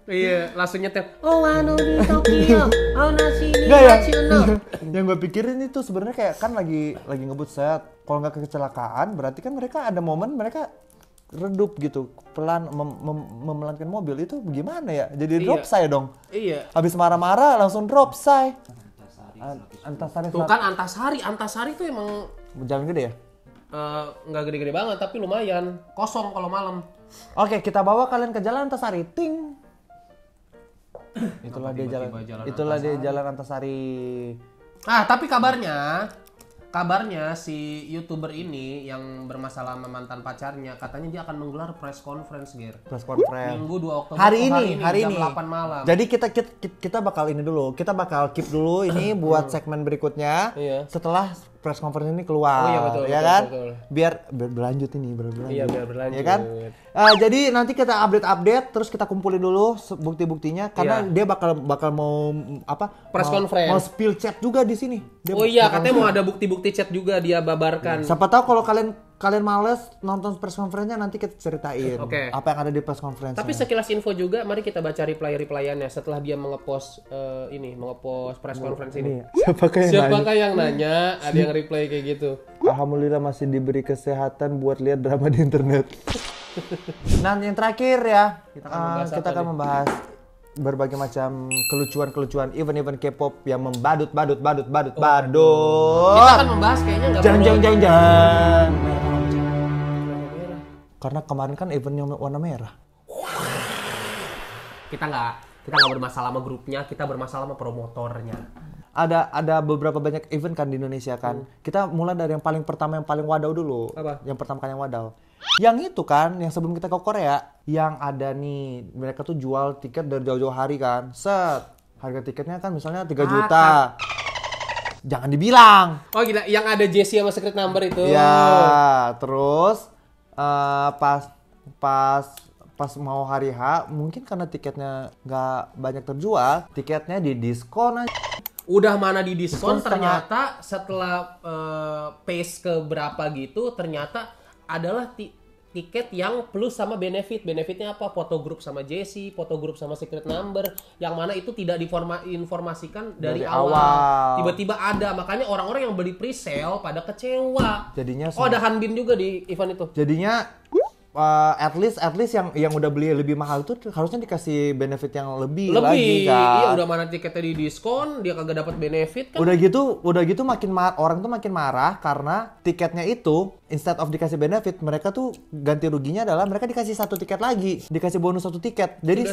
B: Iya, langsung nyetir. Oh, anu di Tokyo. Oh, nasi ini nasional.
A: Yang gue pikirin itu sebenarnya kayak kan lagi ngebut set. Kalau nggak kecelakaan, berarti kan mereka ada momen mereka redup gitu, pelan memelankan mobil. Itu gimana ya? Jadi drop say dong.
B: Iya.
A: Habis marah-marah langsung drop say. Antasari.
B: Tuh kan Antasari tuh emang
A: jalan gede ya?
B: Nggak gede-gede banget tapi lumayan, kosong kalau malam.
A: Oke, kita bawa kalian ke jalan Antasari. Ting. Itulah dia jalan Antasari.
B: Tapi kabarnya si YouTuber ini yang bermasalah sama mantan pacarnya, katanya dia akan menggelar press conference,
A: Press conference.
B: Minggu 2 Oktober
A: hari ini
B: jam 8 malam.
A: Jadi kita bakal ini dulu. Kita bakal keep dulu ini buat segmen berikutnya.
B: Iya.
A: Setelah press conference ini keluar.
B: Oh iya, betul,
A: kan?
B: Betul.
A: Biar berlanjut ini,
B: Iya, biar berlanjut.
A: Ya kan? Jadi nanti kita update terus kita kumpulin dulu bukti-buktinya karena dia bakal mau
B: press conference.
A: Mau spill chat juga di sini.
B: Katanya mau ada bukti-bukti chat juga dia babarkan.
A: Siapa tahu kalau kalian males nonton press conference-nya, nanti kita ceritain apa yang ada di press conference.
B: Tapi sekilas info juga, mari kita baca reply-replyannya setelah dia mengepost press conference ini. Siapakah yang nanya? Ada yang reply kayak gitu.
A: Alhamdulillah masih diberi kesehatan buat lihat drama di internet. Nah, yang terakhir ya, kita akan membahas berbagai macam kelucuan event K-pop yang membadut. Kita
B: akan membahas kayaknya nggak
A: jangan. Karena kemarin kan eventnya warna merah.
B: Kita nggak bermasalah sama grupnya, kita bermasalah sama promotornya.
A: Ada beberapa banyak event kan di Indonesia kan. Kita mulai dari yang paling pertama, yang paling wadaw dulu.
B: Apa?
A: Yang pertama kali yang wadaw. Yang itu kan, yang sebelum kita ke Korea, yang ada nih, mereka tuh jual tiket dari jauh-jauh hari kan. Set, harga tiketnya kan misalnya 3 juta. Jangan dibilang.
B: Oh gila, yang ada Jesse sama Secret Number itu.
A: Ya, terus pas mau hari H, mungkin karena tiketnya nggak banyak terjual, tiketnya di diskon aja.
B: Udah mana di diskon, ternyata setelah pace ke berapa gitu, ternyata adalah tiket yang plus sama benefit. Benefitnya apa? Foto grup sama Jesse, foto grup sama Secret Number, yang mana itu tidak diinformasikan dari awal. Tiba-tiba ada, makanya orang-orang yang beli pre-sale pada kecewa.
A: Jadinya
B: ada Hanbin juga di event itu.
A: Jadinya at least yang udah beli lebih mahal tuh harusnya dikasih benefit yang lebih lagi kan.
B: Iya, udah mana tiketnya di diskon, dia kagak dapat benefit kan.
A: Udah gitu makin orang tuh makin marah karena tiketnya itu instead of dikasih benefit, mereka tuh ganti ruginya adalah mereka dikasih satu tiket lagi, dikasih bonus satu tiket. Jadi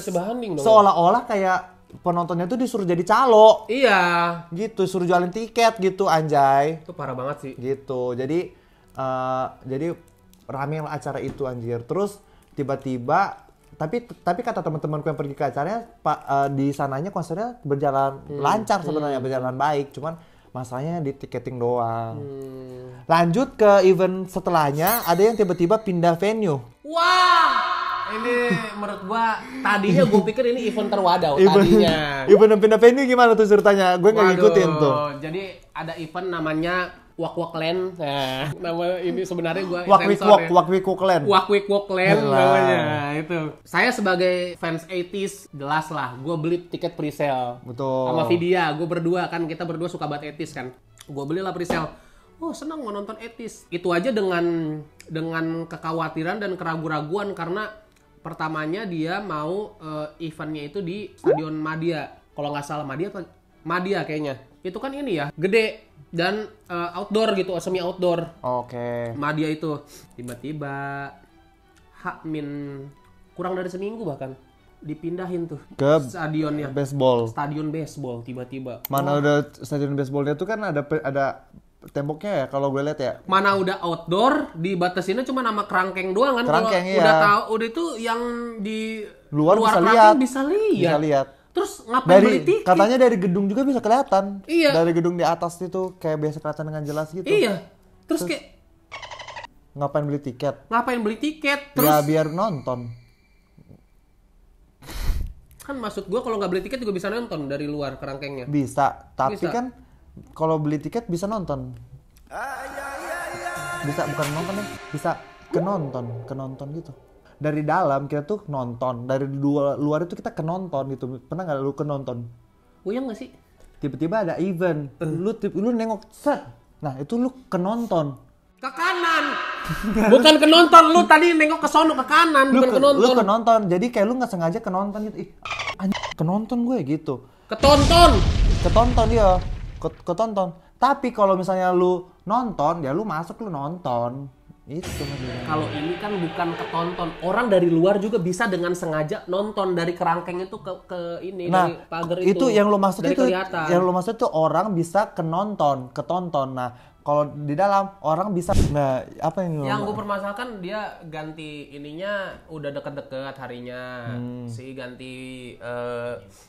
A: seolah-olah kayak penontonnya tuh disuruh jadi calo.
B: Iya.
A: Gitu, suruh jualin tiket gitu, anjay.
B: Itu parah banget sih.
A: Gitu. Jadi rame lah acara itu anjir. Terus tiba-tiba tapi kata teman-temanku yang pergi ke acaranya di sananya konsernya berjalan lancar sebenarnya, berjalan baik, cuman masalahnya di tiketing doang. Lanjut ke event setelahnya, ada yang tiba-tiba pindah venue.
B: Wah, ini menurut gua tadinya gua pikir ini event terwadaw tadinya.
A: Event pindah venue gimana tuh ceritanya? Gue nggak ngikutin tuh.
B: Jadi ada event namanya Wakwakland. Nah, nama ini sebenarnya gue
A: Wakwikland
B: namanya itu. Saya sebagai fans 80s jelas lah, gue beli tiket pre-sale.
A: Betul.
B: Sama Vidya, gue berdua kan, kita berdua suka banget 80s kan. Gue belilah pre-sale. Oh, senang mau nonton 80s. Itu aja dengan kekhawatiran dan keraguan-raguan karena pertamanya dia mau eventnya itu di Stadion Madia. Kalau nggak salah Madia kayaknya. Itu kan ini ya, gede dan outdoor gitu, semi outdoor.
A: Oke.
B: Madia itu tiba-tiba kurang dari seminggu bahkan dipindahin tuh
A: ke
B: stadionnya. Stadion baseball tiba-tiba.
A: Mana udah stadion baseballnya tuh kan ada temboknya ya kalau gue lihat ya.
B: Mana udah outdoor, dibatasinnya cuma nama kerangkeng doang kan.
A: Kerangkeng,
B: kalau udah tahu udah itu yang di
A: luar bisa lihat.
B: Terus ngapain beli tiket?
A: Katanya dari gedung juga bisa kelihatan.
B: Iya.
A: Dari gedung di atas itu kayak biasa kelihatan dengan jelas gitu.
B: Iya. Terus kayak
A: ngapain beli tiket?
B: Terus
A: ya biar nonton.
B: Kan maksud gue kalau nggak beli tiket juga bisa nonton dari luar kerangkengnya.
A: Bisa, tapi kan kalau beli tiket bisa nonton. Bisa bukan nonton ya, bisa kenonton gitu. Dari dalam kita tuh nonton, dari luar itu kita kenonton gitu. Pernah nggak lu kenonton?
B: Uyang nggak sih?
A: Tiba-tiba ada event, lu nengok set, nah itu lu kenonton.
B: Ke kanan, bukan kenonton. Lu tadi nengok ke sono ke kanan, bukan kenonton.
A: Lu kenonton, jadi kayak lu nggak sengaja kenonton gitu. Kenonton gue gitu. Ketonton ya, ketonton. Tapi kalau misalnya lu nonton, ya lu masuk lu nonton. Itu
B: kalau ini kan bukan ketonton, orang dari luar juga bisa dengan sengaja nonton dari kerangkeng itu ke ini, dari pagar itu.
A: Itu yang lo maksud itu
B: kelihatan.
A: Yang lo maksud itu orang bisa ketonton. Nah, kalau di dalam orang bisa. Nah, apa yang
B: gue permasalahkan, dia ganti ininya udah deket-deket harinya. Ganti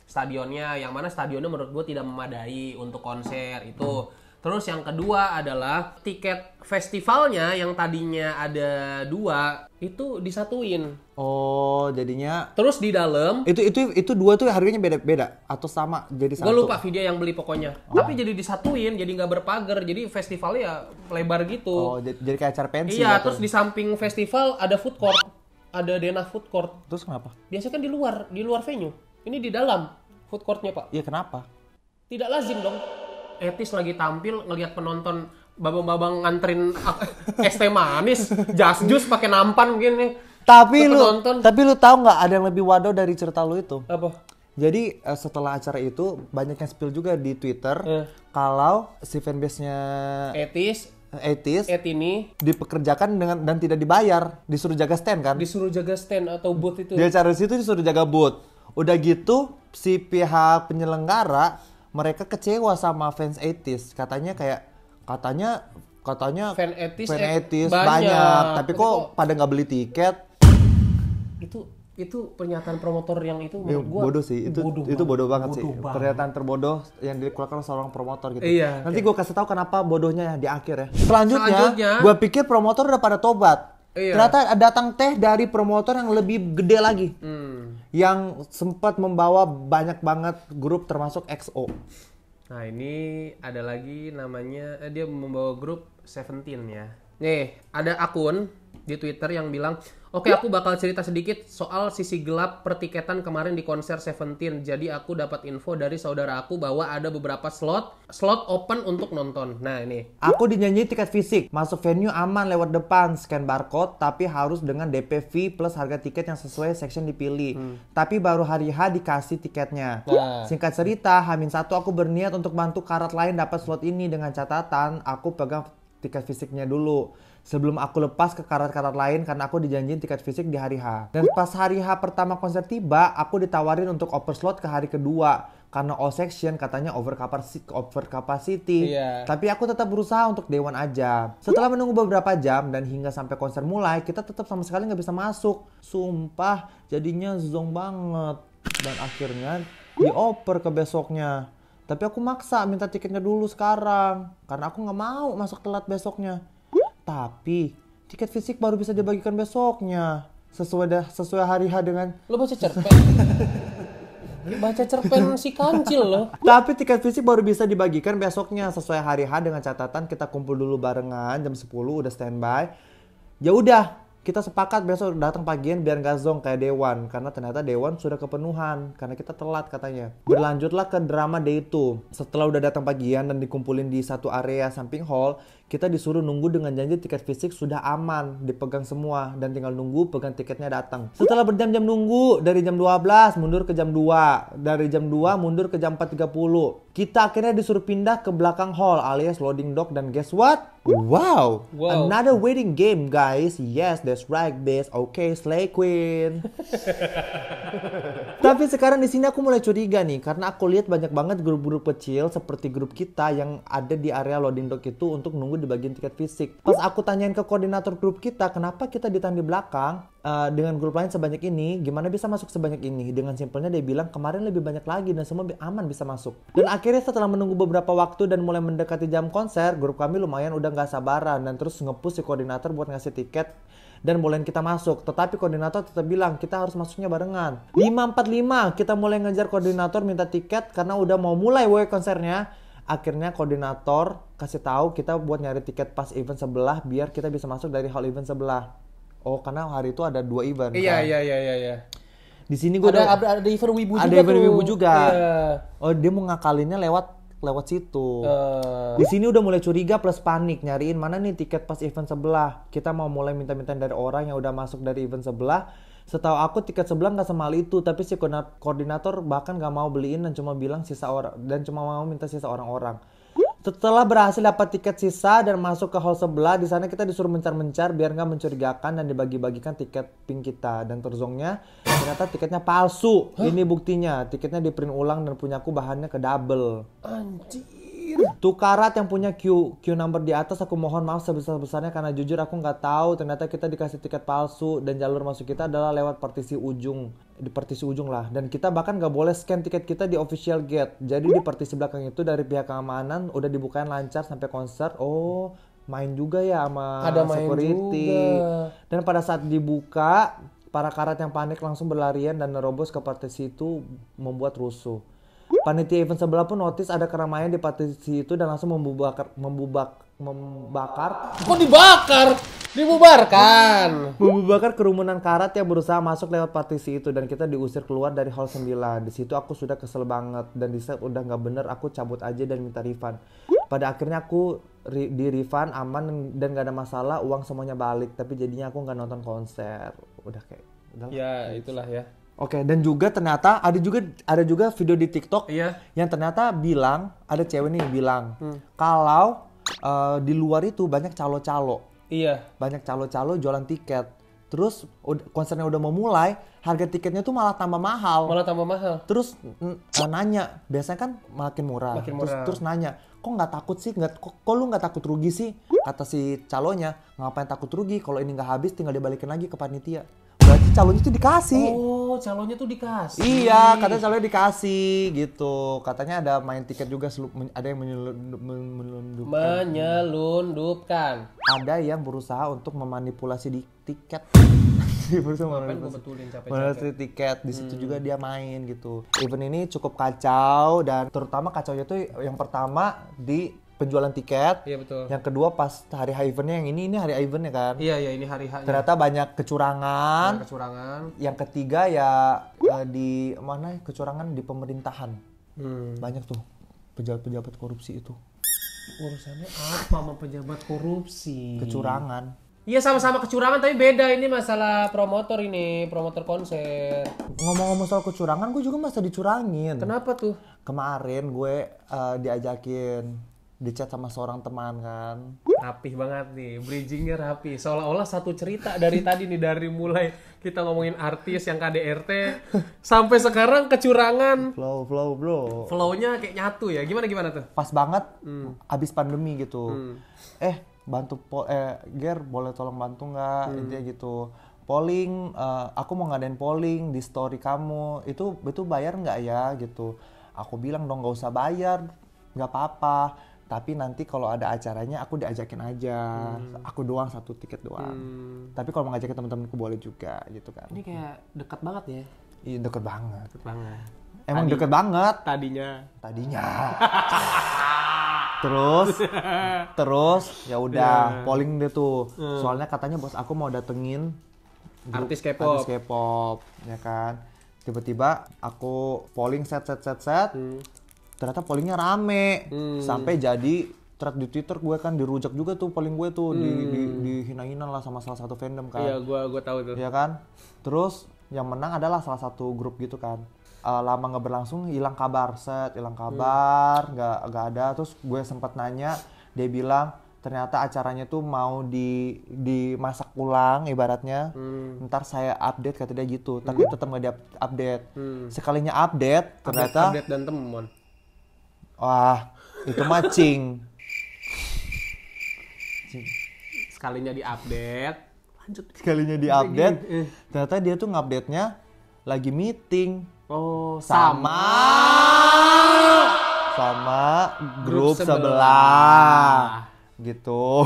B: stadionnya, yang mana stadionnya menurut gue tidak memadai untuk konser itu. Terus yang kedua adalah tiket festivalnya yang tadinya ada 2 itu disatuin.
A: Oh, jadinya.
B: Terus di dalam
A: itu 2 tuh harganya beda atau sama jadi satu?
B: Gue lupa video yang beli pokoknya. Tapi jadi disatuin, jadi nggak berpagar, jadi festivalnya ya lebar gitu.
A: Oh, jadi kayak acara pensi.
B: Iya, terus di samping festival ada food court, ada Denah food court.
A: Terus kenapa?
B: Biasanya kan di luar venue. Ini di dalam food courtnya, Pak.
A: Iya, kenapa?
B: Tidak lazim dong. Etis lagi tampil ngelihat penonton babang-babang nganterin es teh manis, jas jus pakai nampan gini.
A: Tapi lu tahu nggak ada yang lebih waduh dari cerita lu itu?
B: Apa?
A: Jadi setelah acara itu banyak yang spill juga di Twitter kalau si fanbase-nya Etis
B: ini
A: dipekerjakan dan tidak dibayar, disuruh jaga stand kan?
B: Disuruh jaga stand atau booth itu.
A: Di acara situ disuruh jaga booth. Udah gitu si pihak penyelenggara mereka kecewa sama fans 80s. Katanya fan 80s banyak, tapi kok pada nggak beli tiket.
B: Itu Itu pernyataan promotor yang itu menurut gua
A: bodoh sih. Itu bodoh banget sih. Pernyataan terbodoh yang dikeluarkan seorang promotor gitu.
B: Iya.
A: Nanti gue kasih tahu kenapa bodohnya di akhir ya. Selanjutnya gue pikir promotor udah pada tobat.
B: Iya.
A: Ternyata datang teh dari promotor yang lebih gede lagi. Yang sempat membawa banyak banget grup termasuk EXO.
B: Nah ini ada lagi namanya, dia membawa grup Seventeen ya. Nih ada akun di Twitter yang bilang, oke, aku bakal cerita sedikit soal sisi gelap pertiketan kemarin di konser Seventeen. Jadi aku dapat info dari saudara aku bahwa ada beberapa slot open untuk nonton. Nah ini.
A: Aku dinyanyi tiket fisik, masuk venue aman lewat depan, scan barcode, tapi harus dengan DP fee plus harga tiket yang sesuai section dipilih. Tapi baru hari H dikasih tiketnya. Singkat cerita, H-1 aku berniat untuk bantu karat lain dapat slot ini dengan catatan aku pegang tiket fisiknya dulu sebelum aku lepas ke karat-karat lain karena aku dijanjiin tiket fisik di hari H. Dan pas hari H pertama konser tiba, aku ditawarin untuk oper slot ke hari kedua karena all section katanya over capacity. Tapi aku tetap berusaha untuk day one aja. Setelah menunggu beberapa jam dan hingga sampai konser mulai, kita tetap sama sekali nggak bisa masuk. Sumpah, jadinya zonk banget. Dan akhirnya dioper ke besoknya. Tapi aku maksa minta tiketnya dulu sekarang karena aku nggak mau masuk telat besoknya. Tapi tiket fisik baru bisa dibagikan besoknya sesuai hari H dengan.
B: Lo baca cerpen. Baca cerpen si kancil lo.
A: Tapi tiket fisik baru bisa dibagikan besoknya sesuai hari H dengan catatan kita kumpul dulu barengan jam 10 udah standby. Ya udah, kita sepakat besok datang pagian biar gak zonk kayak Dewan. Karena ternyata Dewan sudah kepenuhan. Karena kita telat katanya. Berlanjutlah ke drama day itu. Setelah udah datang pagian dan dikumpulin di satu area samping hall, kita disuruh nunggu dengan janji tiket fisik sudah aman, dipegang semua. Dan tinggal nunggu pegang tiketnya datang. Setelah berjam-jam nunggu, dari jam 12 mundur ke jam 2. Dari jam 2 mundur ke jam 4.30. Kita akhirnya disuruh pindah ke belakang hall alias loading dock. Dan guess what? Wow. Another waiting game guys. Yes, that's right bitch. Okay, Slay Queen. Tapi sekarang di sini aku mulai curiga nih karena aku lihat banyak banget grup-grup kecil seperti grup kita yang ada di area loading dock itu untuk nunggu di bagian tiket fisik. Pas aku tanyain ke koordinator grup kita, kenapa kita ditahan di belakang dengan grup lain sebanyak ini, gimana bisa masuk sebanyak ini? Dengan simpelnya dia bilang kemarin lebih banyak lagi dan semua aman bisa masuk. Dan akhirnya setelah menunggu beberapa waktu dan mulai mendekati jam konser, grup kami lumayan udah gak sabaran dan terus nge-push si koordinator buat ngasih tiket dan bolehin kita masuk. Tetapi koordinator tetap bilang kita harus masuknya barengan. 5:45 kita mulai ngejar koordinator minta tiket karena udah mau mulai konsernya. Akhirnya koordinator kasih tahu kita buat nyari tiket pas event sebelah biar kita bisa masuk dari hall event sebelah. Oh, karena hari itu ada 2 event.
B: Iya.
A: Di sini gue
B: ada event wibu juga.
A: Ada event wibu juga. Oh, dia mau ngakalinnya lewat situ. Di sini udah mulai curiga plus panik nyariin mana nih tiket pas event sebelah. Kita mau mulai minta-minta dari orang yang udah masuk dari event sebelah. Setahu aku tiket sebelah nggak semahal itu, tapi si koordinator bahkan nggak mau beliin dan cuma bilang sisa orang dan cuma mau minta sisa orang-orang. Setelah berhasil dapat tiket sisa dan masuk ke hall sebelah, di sana kita disuruh mencar-mencar biar nggak mencurigakan dan dibagi-bagikan tiket pink kita. Dan terzongnya ternyata tiketnya palsu. Ini buktinya, tiketnya di print ulang dan punyaku bahannya ke double.
B: Anjir.
A: Tuh karat yang punya Q number di atas, aku mohon maaf sebesar-besarnya karena jujur aku nggak tahu ternyata kita dikasih tiket palsu dan jalur masuk kita adalah lewat partisi ujung lah, dan kita bahkan nggak boleh scan tiket kita di official gate. Jadi di partisi belakang itu dari pihak keamanan udah dibukain lancar sampai konser. Oh, main juga ya sama security. Dan pada saat dibuka, para karat yang panik langsung berlarian dan nerobos ke partisi itu membuat rusuh. Panitia event sebelah pun notice ada keramaian di partisi itu dan langsung membakar. Kok dibakar? Dibubarkan. Membakar kerumunan karat yang berusaha masuk lewat partisi itu dan kita diusir keluar dari hall 9. Di situ aku sudah kesel banget dan di saat udah nggak bener aku cabut aja dan minta refund. Pada akhirnya aku di refund aman dan nggak ada masalah, uang semuanya balik. Tapi jadinya aku nggak nonton konser. Udah
B: Ya itulah ya.
A: Oke, dan juga ternyata ada juga video di TikTok yang ternyata bilang, ada cewek nih bilang kalau di luar itu banyak calo-calo.
B: Iya.
A: Banyak calo-calo jualan tiket. Terus konsernya udah mau mulai, harga tiketnya tuh malah tambah mahal. Terus nanya, biasanya kan makin murah. Terus nanya, kok nggak takut sih? Kok lu nggak takut rugi sih? Kata si calonya, ngapain takut rugi? Kalau ini nggak habis tinggal dibalikin lagi ke panitia. Berarti calonnya tuh dikasih.
B: Oh, calonnya tuh dikasih.
A: Iya, katanya calonnya dikasih gitu. Katanya ada main tiket juga, ada yang
B: menyelundupkan.
A: Ada yang berusaha untuk memanipulasi di tiket. Berusaha memanipulasi tiket. Di situ juga dia main gitu. Event ini cukup kacau dan terutama kacaunya tuh yang pertama di penjualan tiket.
B: Iya betul.
A: Yang kedua pas hari eventnya, yang ini hari eventnya kan.
B: Iya ini hari H-nya.
A: Ternyata banyak kecurangan.
B: Yang
A: ketiga ya di mana kecurangan di pemerintahan. Banyak tuh pejabat-pejabat korupsi itu.
B: Urusannya apa sama pejabat korupsi?
A: Kecurangan.
B: Iya sama-sama kecurangan tapi beda, ini masalah promotor konser.
A: Ngomong-ngomong soal kecurangan, gue juga masa dicurangin.
B: Kenapa tuh?
A: Kemarin gue diajakin di chat sama seorang teman kan.
B: Rapih banget nih, bridgingnya rapi. Seolah-olah satu cerita dari tadi nih, dari mulai kita ngomongin artis yang KDRT sampai sekarang kecurangan.
A: Flow bro.
B: Flow-nya kayak nyatu ya. Gimana tuh?
A: Pas banget abis pandemi gitu. Bantu Ger, boleh tolong bantu nggak? Intinya gitu. Polling, aku mau ngadain polling di story kamu. Itu bayar nggak ya gitu. Aku bilang dong nggak usah bayar, nggak apa-apa. Tapi nanti kalau ada acaranya aku diajakin aja. Aku doang, satu tiket doang. Tapi kalau mau ngajakin teman-temanku boleh juga gitu kan.
B: Ini kayak dekat banget ya.
A: Iya deket banget. Emang
B: Tadi,
A: deket banget.
B: Tadinya.
A: Terus ya udah polling deh tuh. Soalnya katanya bos aku mau datengin
B: artis K-pop
A: ya kan. Tiba-tiba aku polling set. Ternyata pollingnya rame. Sampai jadi thread di Twitter gue kan dirujak juga tuh polling gue tuh. Dihina-hina lah sama salah satu fandom kan.
B: Iya gue tahu tuh.
A: Iya kan. Terus yang menang adalah salah satu grup gitu kan. Lama nggak berlangsung hilang kabar, nggak ada. Terus gue sempat nanya, dia bilang ternyata acaranya tuh mau dimasak ulang ibaratnya. Ntar saya update kata dia gitu, tapi tetap nggak di-update. Sekalinya update ternyata
B: update dan temen.
A: Wah, itu macing.
B: Sekalinya di-update, lanjut.
A: Sekalinya di-update, ternyata dia tuh ngupdate-nya lagi meeting.
B: Oh,
A: sama grup sebelah. Gitu.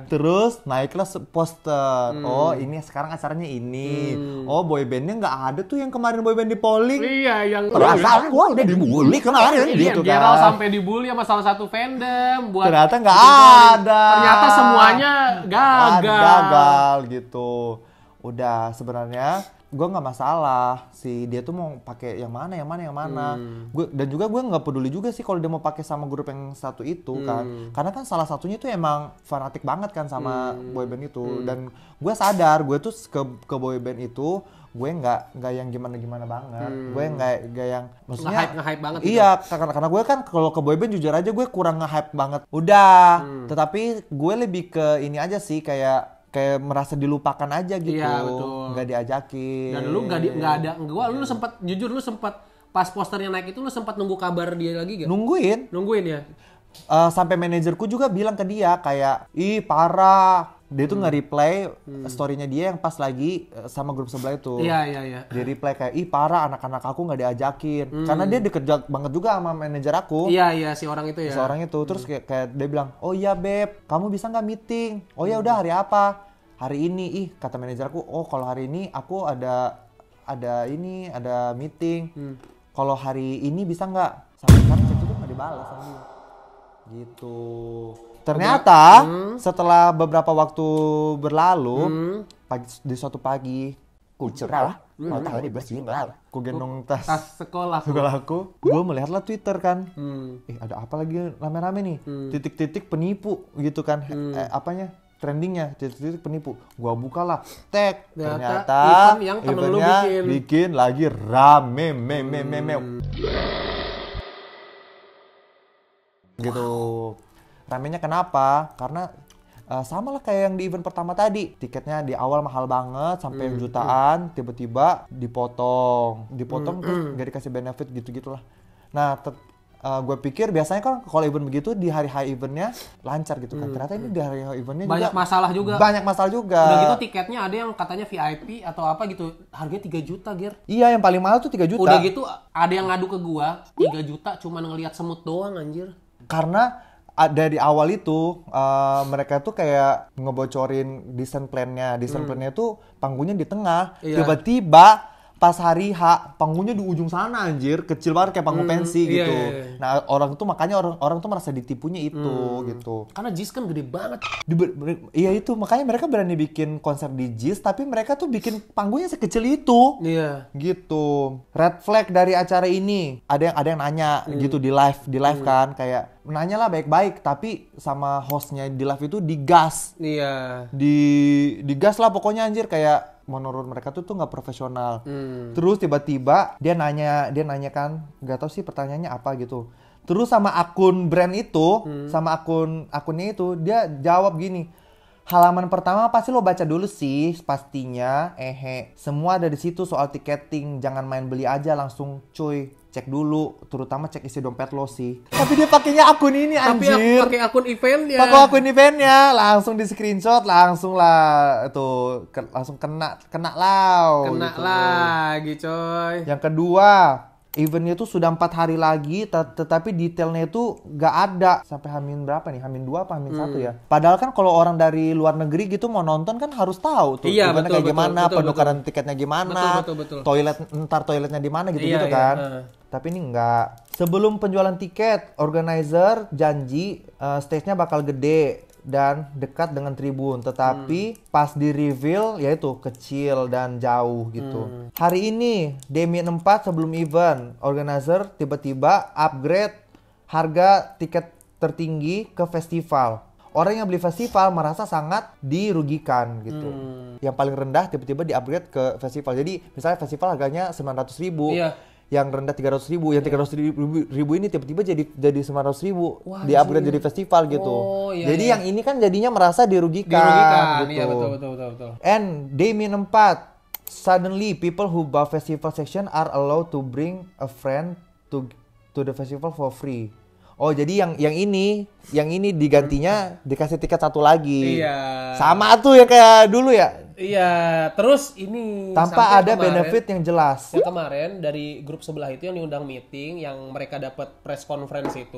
A: Terus naiklah poster. Oh, ini sekarang acaranya ini. Oh, boybandnya nggak ada tuh yang kemarin boyband di polling.
B: Iya, yang
A: perasaan gua udah dibully kemarin gitu kan.
B: Gerald sampai dibully sama salah satu fandom buat
A: ternyata nggak ada.
B: Ternyata semuanya
A: gagal gitu. Udah sebenarnya gue nggak masalah sih, dia tuh mau pakai yang mana. Gue dan juga gue nggak peduli juga sih kalau dia mau pakai sama grup yang satu itu kan, karena kan salah satunya tuh emang fanatik banget kan sama boyband itu. Dan gue sadar gue tuh ke boyband itu gue nggak yang gimana banget. Gue nggak yang maksudnya
B: nge-hype banget.
A: Iya gitu. Karena gue kan kalau ke boyband jujur aja gue kurang nge-hype banget. Udah, tetapi gue lebih ke ini aja sih, kayak merasa dilupakan aja gitu.
B: Iya, betul.
A: Nggak diajakin.
B: Dan lu lu sempat pas posternya naik itu lu sempat nunggu kabar dia lagi gak?
A: Nungguin
B: ya.
A: Sampai manajerku juga bilang ke dia kayak, ih parah. Dia tuh nge-reply story-nya dia yang pas lagi sama grup sebelah itu.
B: Iya.
A: Dia reply kayak, ih parah anak-anak aku nggak diajakin. Karena dia deket banget juga sama manajer aku.
B: Iya si orang itu ya.
A: Seorang itu terus kayak dia bilang, oh iya beb, kamu bisa nggak meeting? Oh ya udah hari apa? Hari ini. Kata manajer aku, oh kalau hari ini aku ada meeting. Kalau hari ini bisa nggak? Sampai sekarang chat itu nggak dibalas sama dia. Gitu. Ternyata setelah beberapa waktu berlalu, suatu pagi, kucerah, ku gendong tas sekolahku, gue melihatlah Twitter kan, ada apa lagi rame-rame nih, titik-titik penipu gitu kan, trendingnya titik-titik penipu, gue bukalah, tag, ternyata
B: event yang temen lu
A: bikin lagi rame, gitu. Ramenya kenapa? Karena sama lah kayak yang di event pertama tadi. Tiketnya di awal mahal banget sampai jutaan, tiba-tiba dipotong terus gak dikasih benefit gitu-gitulah. Nah, gue pikir biasanya kan kalau event begitu di hari high eventnya lancar gitu kan. Ternyata ini di hari high eventnya
B: banyak masalah juga.
A: Banyak masalah juga.
B: Udah gitu tiketnya ada yang katanya VIP atau apa gitu, harganya 3 juta, Gir.
A: Iya, yang paling mahal tuh 3 juta.
B: Udah gitu ada yang ngadu ke gua, 3 juta cuma ngelihat semut doang anjir.
A: Karena dari awal itu mereka tuh kayak ngebocorin desain plan-nya. Desain plan-nya tuh panggungnya di tengah.
B: Iya.
A: Tiba-tiba pas hari H, panggungnya di ujung sana anjir, kecil banget kayak panggung pensi gitu.
B: Iya.
A: Nah, orang tuh makanya orang tuh merasa ditipunya itu gitu.
B: Karena JIS kan gede banget.
A: Iya itu, makanya mereka berani bikin konser di JIS, tapi mereka tuh bikin panggungnya sekecil itu.
B: Iya.
A: Gitu. Red flag dari acara ini, ada yang nanya gitu di live kan, kayak nanya lah baik-baik, tapi sama hostnya di live itu digas.
B: Iya.
A: Digas lah pokoknya anjir, kayak menurut mereka tuh nggak profesional. Terus tiba-tiba dia nanya kan, nggak tahu sih pertanyaannya apa gitu. Terus sama akun brand itu, sama akunnya itu dia jawab gini, halaman pertama pasti lo baca dulu sih pastinya, semua ada di situ soal tiketing, jangan main beli aja langsung cuy. Cek dulu, terutama cek isi dompet lo sih. Tapi dia pakainya akun ini anjir.
B: Tapi pakai akun eventnya.
A: Pakai akun eventnya, langsung di screenshot, langsung lah tuh, langsung kena lau.
B: Kena
A: gitu.
B: lagi coy.
A: Yang kedua, eventnya tuh sudah 4 hari lagi, tetapi detailnya itu nggak ada sampai Hamin berapa nih? Hamin 2 apa Hamin 1 ya? Padahal kan kalau orang dari luar negeri gitu mau nonton kan harus tahu tuh
B: iya,
A: eventnya kayak gimana, penukaran tiketnya gimana,
B: betul.
A: toiletnya di mana gitu
B: Iya,
A: kan.
B: iya.
A: Tapi ini enggak. Sebelum penjualan tiket, organizer janji stage-nya bakal gede dan dekat dengan tribun, tetapi pas di reveal yaitu kecil dan jauh gitu. Hari ini Damien 4 sebelum event, organizer tiba-tiba upgrade harga tiket tertinggi ke festival. Orang yang beli festival merasa sangat dirugikan gitu. Yang paling rendah tiba-tiba di-upgrade ke festival. Jadi misalnya festival harganya 900.000.
B: Iya.
A: Yang rendah 300.000, yang 300.000 ini tiba-tiba jadi 900.000, di-upgrade jadi festival gitu.
B: Iya,
A: jadi
B: iya.
A: yang ini kan jadinya merasa dirugikan gitu.
B: Iya betul.
A: And Damien 4, suddenly people who buy festival section are allowed to bring a friend to the festival for free. Oh, jadi yang ini digantinya dikasih tiket satu lagi.
B: Iya.
A: Sama tuh ya kayak dulu ya.
B: Iya, terus ini
A: Tanpa ada
B: kemarin,
A: benefit yang jelas.
B: Yang kemarin dari grup sebelah itu yang diundang meeting, yang mereka dapat press conference itu.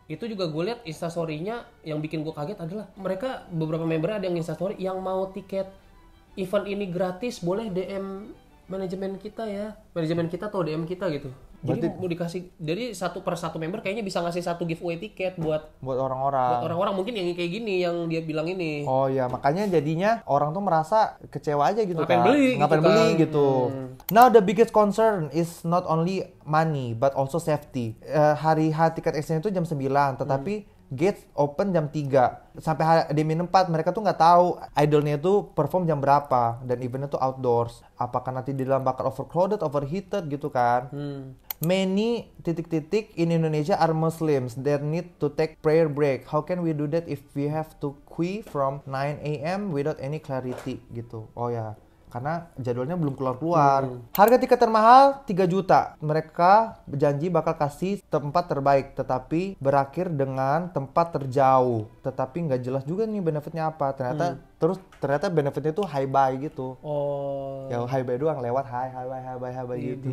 B: Itu juga gue lihat instastory-nya yang bikin gue kaget adalah mereka beberapa member ada yang instastory yang mau tiket event ini gratis boleh DM manajemen kita atau DM kita gitu. Jadi mau dikasih, jadi satu per satu member kayaknya bisa ngasih satu giveaway tiket buat orang-orang mungkin yang kayak gini yang dia bilang ini.
A: Oh ya, makanya jadinya orang tuh merasa kecewa aja gitu.
B: Ngapain beli
A: gitu. Now the biggest concern is not only money but also safety. Hari H tiket exchange itu jam 9, tetapi gates open jam 3. Sampai di min 4 mereka tuh nggak tahu idolnya itu perform jam berapa dan eventnya tuh outdoors. Apakah nanti di dalam bakal overcrowded, overheated gitu kan. Many titik-titik in Indonesia are Muslims that need to take prayer break. How can we do that if we have to queue from 9 a.m. without any clarity gitu. Oh ya, karena jadwalnya belum keluar. Harga tiket termahal 3 juta. Mereka berjanji bakal kasih tempat terbaik, tetapi berakhir dengan tempat terjauh. Tetapi nggak jelas juga nih benefitnya apa. Ternyata benefitnya tuh high buy gitu.
B: Oh.
A: Ya high buy doang, lewat high buy gitu.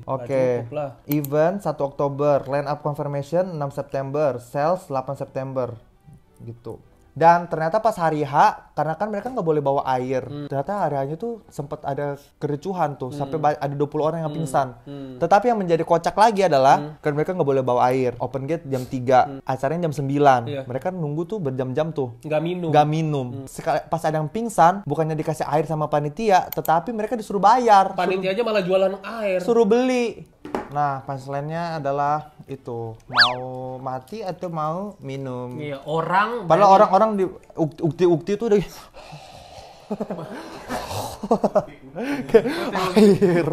B: Oke.
A: Event 1 Oktober, line up confirmation 6 September, sales 8 September gitu. Dan ternyata pas hari H, karena kan mereka nggak boleh bawa air, ternyata hari H-nya tuh sempat ada kericuhan tuh, sampai ada 20 orang yang pingsan. Tetapi yang menjadi kocak lagi adalah, kan mereka nggak boleh bawa air, open gate jam 3, acaranya jam 9.
B: Iya.
A: Mereka nunggu tuh berjam-jam tuh.
B: Nggak minum.
A: Pas ada yang pingsan, bukannya dikasih air sama panitia, tetapi mereka disuruh bayar.
B: Panitia aja malah jualan air.
A: Suruh beli. Nah, punchline-nya adalah itu, mau mati atau mau minum.
B: Iya, orang.
A: Padahal orang-orang di ukti-ukti itu udah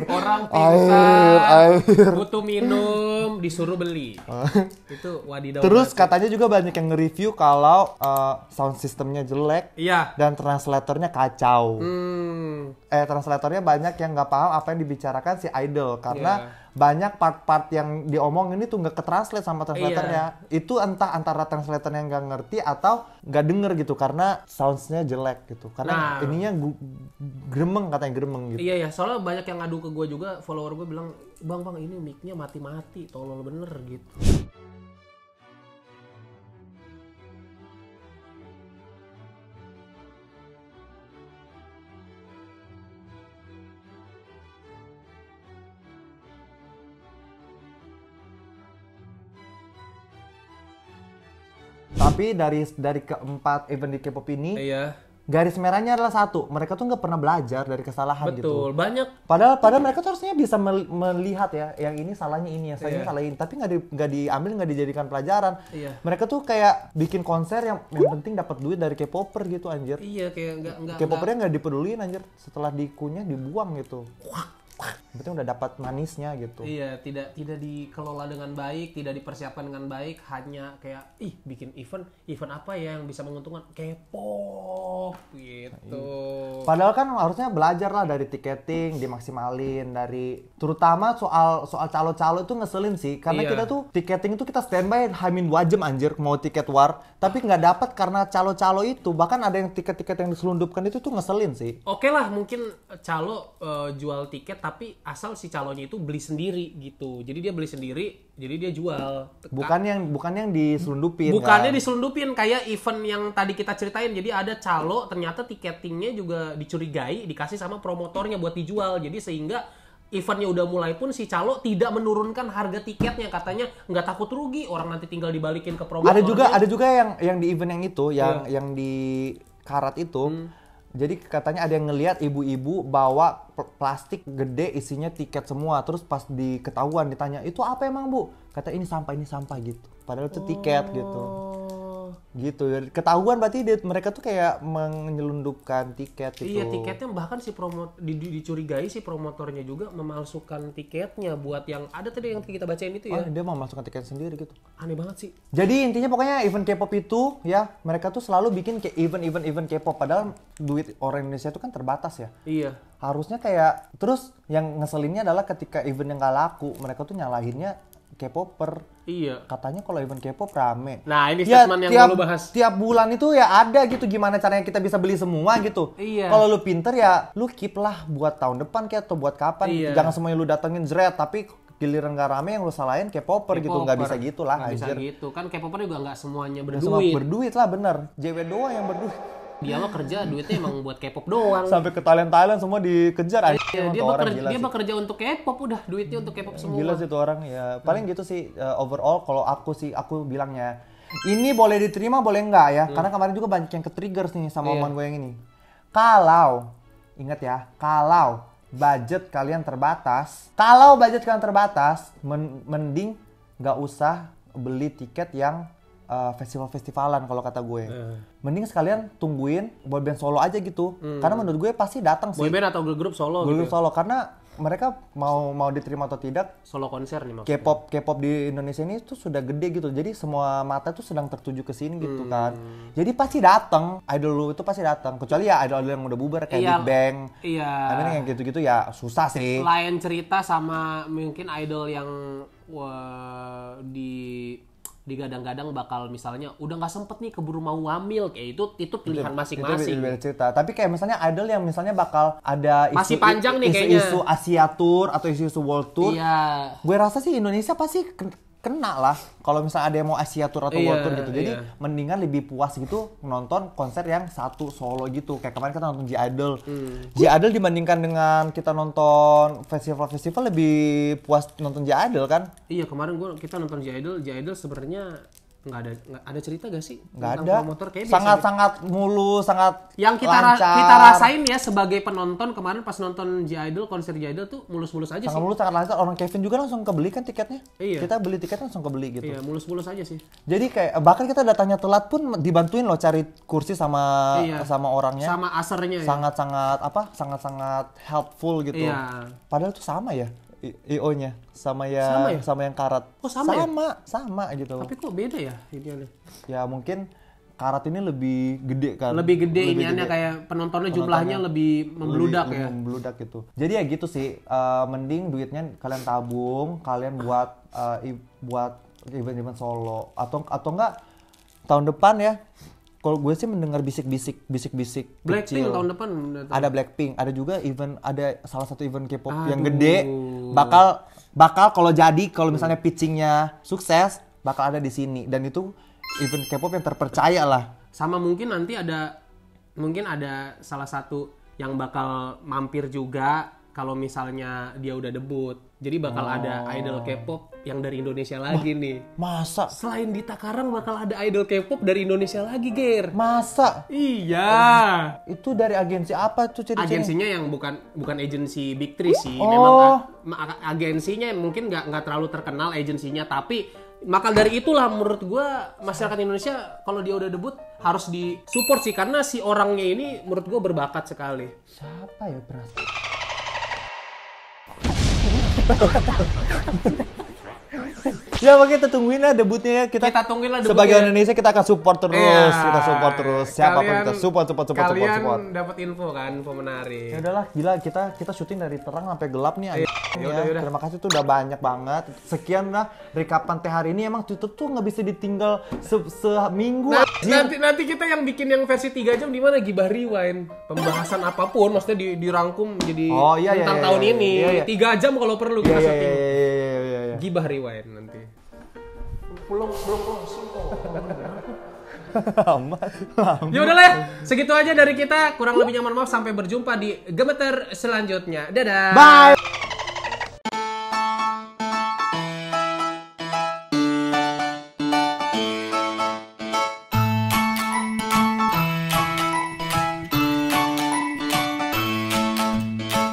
B: Orang pingsan,
A: air.
B: butuh minum, disuruh beli. Itu wadidaw.
A: Terus katanya juga banyak yang nge-review kalau sound systemnya jelek.
B: Iya.
A: Dan translatornya kacau. Translatornya banyak yang nggak paham apa yang dibicarakan si idol karena banyak part-part yang diomongin itu nggak ketranslate sama translatornya. Itu entah antara translator yang nggak ngerti atau nggak denger gitu karena soundsnya jelek gitu. Karena ininya gremeng, katanya gremeng gitu.
B: Iya ya, soalnya banyak yang ngadu ke gue juga, follower gue bilang, bang ini mic-nya mati-mati, tolol bener gitu.
A: Tapi dari keempat event di K-pop ini, garis merahnya adalah satu, mereka tuh nggak pernah belajar dari kesalahan.
B: Betul,
A: gitu.
B: Banyak.
A: Padahal mereka tuh harusnya bisa melihat ya, yang ini salahnya ini, yang salahnya salah ini, tapi nggak diambil, nggak dijadikan pelajaran. Mereka tuh kayak bikin konser yang penting dapat duit dari K-popper gitu anjir.
B: Iya, kayak nggak.
A: K-poppernya nggak dipedulin anjir, setelah dikunyah dibuang gitu. Berarti udah dapat manisnya gitu.
B: Iya, tidak dikelola dengan baik, tidak dipersiapkan dengan baik, hanya kayak bikin event apa ya yang bisa menguntungkan K-pop gitu.
A: Padahal kan harusnya belajar lah dari tiketing, dimaksimalin, dari terutama soal calo-calo itu ngeselin sih, karena kita tuh tiketing itu kita standby hamin 2 jam anjir mau tiket war, tapi nggak dapat karena calo-calo itu. Bahkan ada yang tiket-tiket yang diselundupkan itu tuh ngeselin sih.
B: Oke lah, mungkin calo jual tiket tapi asal si calonnya itu beli sendiri gitu. Jadi dia beli sendiri, jadi dia jual.
A: Bukan yang diselundupin.
B: Bukannya diselundupin kayak event yang tadi kita ceritain. Jadi ada calo ternyata tiketingnya juga dicurigai, dikasih sama promotornya buat dijual. Jadi sehingga eventnya udah mulai pun si calo tidak menurunkan harga tiketnya, katanya nggak takut rugi, orang nanti tinggal dibalikin ke promotornya.
A: Ada juga yang di event yang itu, yang di karat itu. Jadi katanya ada yang ngelihat ibu-ibu bawa plastik gede isinya tiket semua. Terus pas diketahuan ditanya, itu apa emang bu? Kata ini sampah gitu. Padahal itu tiket gitu. Gitu. Ketahuan berarti mereka tuh kayak menyelundupkan tiket gitu.
B: Iya, tiketnya bahkan si dicurigai si promotornya juga memalsukan tiketnya buat yang ada tadi yang kita bacain itu ya.
A: Dia memalsukan tiket sendiri gitu.
B: Aneh banget sih.
A: Jadi intinya pokoknya event K-pop itu ya, mereka tuh selalu bikin event K-pop padahal duit orang Indonesia itu kan terbatas ya.
B: Iya.
A: Harusnya kayak, terus yang ngeselinnya adalah ketika event yang gak laku, mereka tuh nyalahinnya K-popper.
B: Iya.
A: Katanya kalau event K-pop rame.
B: Nah, ini statement yang lu bahas.
A: Tiap bulan itu ya ada gitu gimana caranya kita bisa beli semua gitu.
B: Iya.
A: Kalau lu pinter ya lu keep lah buat tahun depan kayak atau buat kapan. Gitu. Jangan semuanya lu datengin zret, tapi giliran gak rame yang lu salahin K-popper gitu. Nggak bisa gitu lah anjir.
B: Nggak bisa gitu. Kan K-popper juga nggak semuanya berduit.
A: Semua berduit lah bener. JW doang yang berduit.
B: Dia mah kerja duitnya emang buat K-pop doang.
A: Sampai ke Thailand semua dikejar aja.
B: Iya, dia bekerja untuk K-pop, udah duitnya untuk K-pop semua.
A: Gila sih tuh orang ya. Paling gitu sih overall kalau aku bilangnya. Ini boleh diterima boleh enggak ya? Karena kemarin juga banyak yang ke-trigger nih sama omongan gue yang ini. Kalau ingat ya, kalau budget kalian terbatas, mending nggak usah beli tiket yang festival-festivalan kalau kata gue. Mending sekalian tungguin boyband solo aja gitu. Karena menurut gue pasti datang sih.
B: Boyband atau girl group solo
A: girl
B: gitu.
A: Solo karena mereka mau diterima atau tidak,
B: solo konser nih maksudnya.
A: K-pop di Indonesia ini tuh sudah gede gitu. Jadi semua mata tuh sedang tertuju ke sini gitu kan. Jadi pasti datang. Idol lu itu pasti datang. Kecuali ya idol yang udah bubar kayak Big Bang.
B: Iya.
A: Tapi yang gitu-gitu ya susah sih.
B: Lain cerita sama mungkin idol yang digadang-gadang bakal misalnya udah nggak sempet nih keburu mau ngambil, kayak itu pilihan masing-masing.
A: Itu beda cerita. Tapi kayak misalnya idol yang misalnya bakal ada
B: masih panjang nih kayaknya.
A: Isu Asia Tour atau isu World Tour.
B: Iya.
A: Gue rasa sih Indonesia pasti kena lah kalau misalnya ada yang mau Asia Tour atau World Tour gitu. Jadi mendingan lebih puas gitu nonton konser yang satu solo gitu. Kayak kemarin kita nonton G-Idol. G-Idol dibandingkan dengan kita nonton festival-festival lebih puas nonton G-Idol kan?
B: Iya, kemarin kita nonton G-Idol sebenarnya nggak ada cerita gak sih?
A: Nggak ada.
B: Promotor kayak
A: sangat mulus, sangat
B: yang
A: lancar.
B: Kita rasain ya sebagai penonton kemarin pas nonton G-Idol, konser G-Idol tuh mulus-mulus aja
A: sangat
B: sih.
A: Mulus, sangat lancar. Orang Kevin juga langsung kebeli kan tiketnya.
B: Iya.
A: Kita beli tiketnya langsung kebeli gitu.
B: Iya, mulus-mulus aja sih.
A: Jadi kayak bahkan kita datangnya telat pun dibantuin loh cari kursi sama orangnya.
B: Sama asernya ya.
A: Sangat-sangat helpful gitu.
B: Iya.
A: Padahal itu sama ya. IO-nya sama yang karat.
B: Oh, sama ya?
A: Sama gitu.
B: Tapi kok beda ya idealnya?
A: Ya mungkin karat ini lebih gede kan.
B: Lebih gede iniannya kayak penontonnya jumlahnya lebih membludak ya.
A: Membludak gitu. Jadi ya gitu sih, mending duitnya kalian tabung, kalian buat event-event solo atau enggak tahun depan ya. Kalau gue sih mendengar bisik-bisik
B: Blackpink
A: kecil.
B: tahun depan
A: ada Blackpink, ada juga ada salah satu event K-pop yang gede bakal kalau misalnya pitchingnya sukses bakal ada di sini dan itu event K-pop yang terpercaya lah.
B: Sama mungkin nanti ada salah satu yang bakal mampir juga kalau misalnya dia udah debut. Jadi bakal ada idol K-pop yang dari Indonesia lagi nih.
A: Masa?
B: Selain di Takarang bakal ada idol K-pop dari Indonesia lagi, Ger.
A: Masa?
B: Iya.
A: Itu dari agensi apa tuh ciri-cirinya?
B: Agensinya yang bukan agensi Big Three sih. Memang agensinya mungkin nggak terlalu terkenal agensinya, tapi maka dari itulah menurut gue masyarakat Indonesia kalau dia udah debut harus disupport sih karena si orangnya ini menurut gue berbakat sekali.
A: Siapa ya berarti? Ya makanya kita tungguin lah debutnya ya. Kita tungguin lah debutnya. Sebagai Indonesia kita akan support terus. Iya. Kita support terus. Siapapun kita support.
B: Kalian dapat info kan, info menarik.
A: Ya udahlah, gila kita syuting dari terang sampai gelap nih. Yaudah. Terima kasih tuh udah banyak banget. Sekian lah rekapan teh hari ini. Emang itu tuh nggak bisa ditinggal seminggu.
B: Nanti kita yang bikin yang versi 3 jam di mana Gibah Rewind. Pembahasan apapun maksudnya dirangkum jadi tentang tahun ini. 3 jam kalau perlu kita syuting. Gibah Rewind nanti. Belum closing kok. Ya udahlah ya, segitu aja dari kita. Kurang lebih nyaman maaf, sampai berjumpa di Gemeter selanjutnya. Dadah.
A: Bye.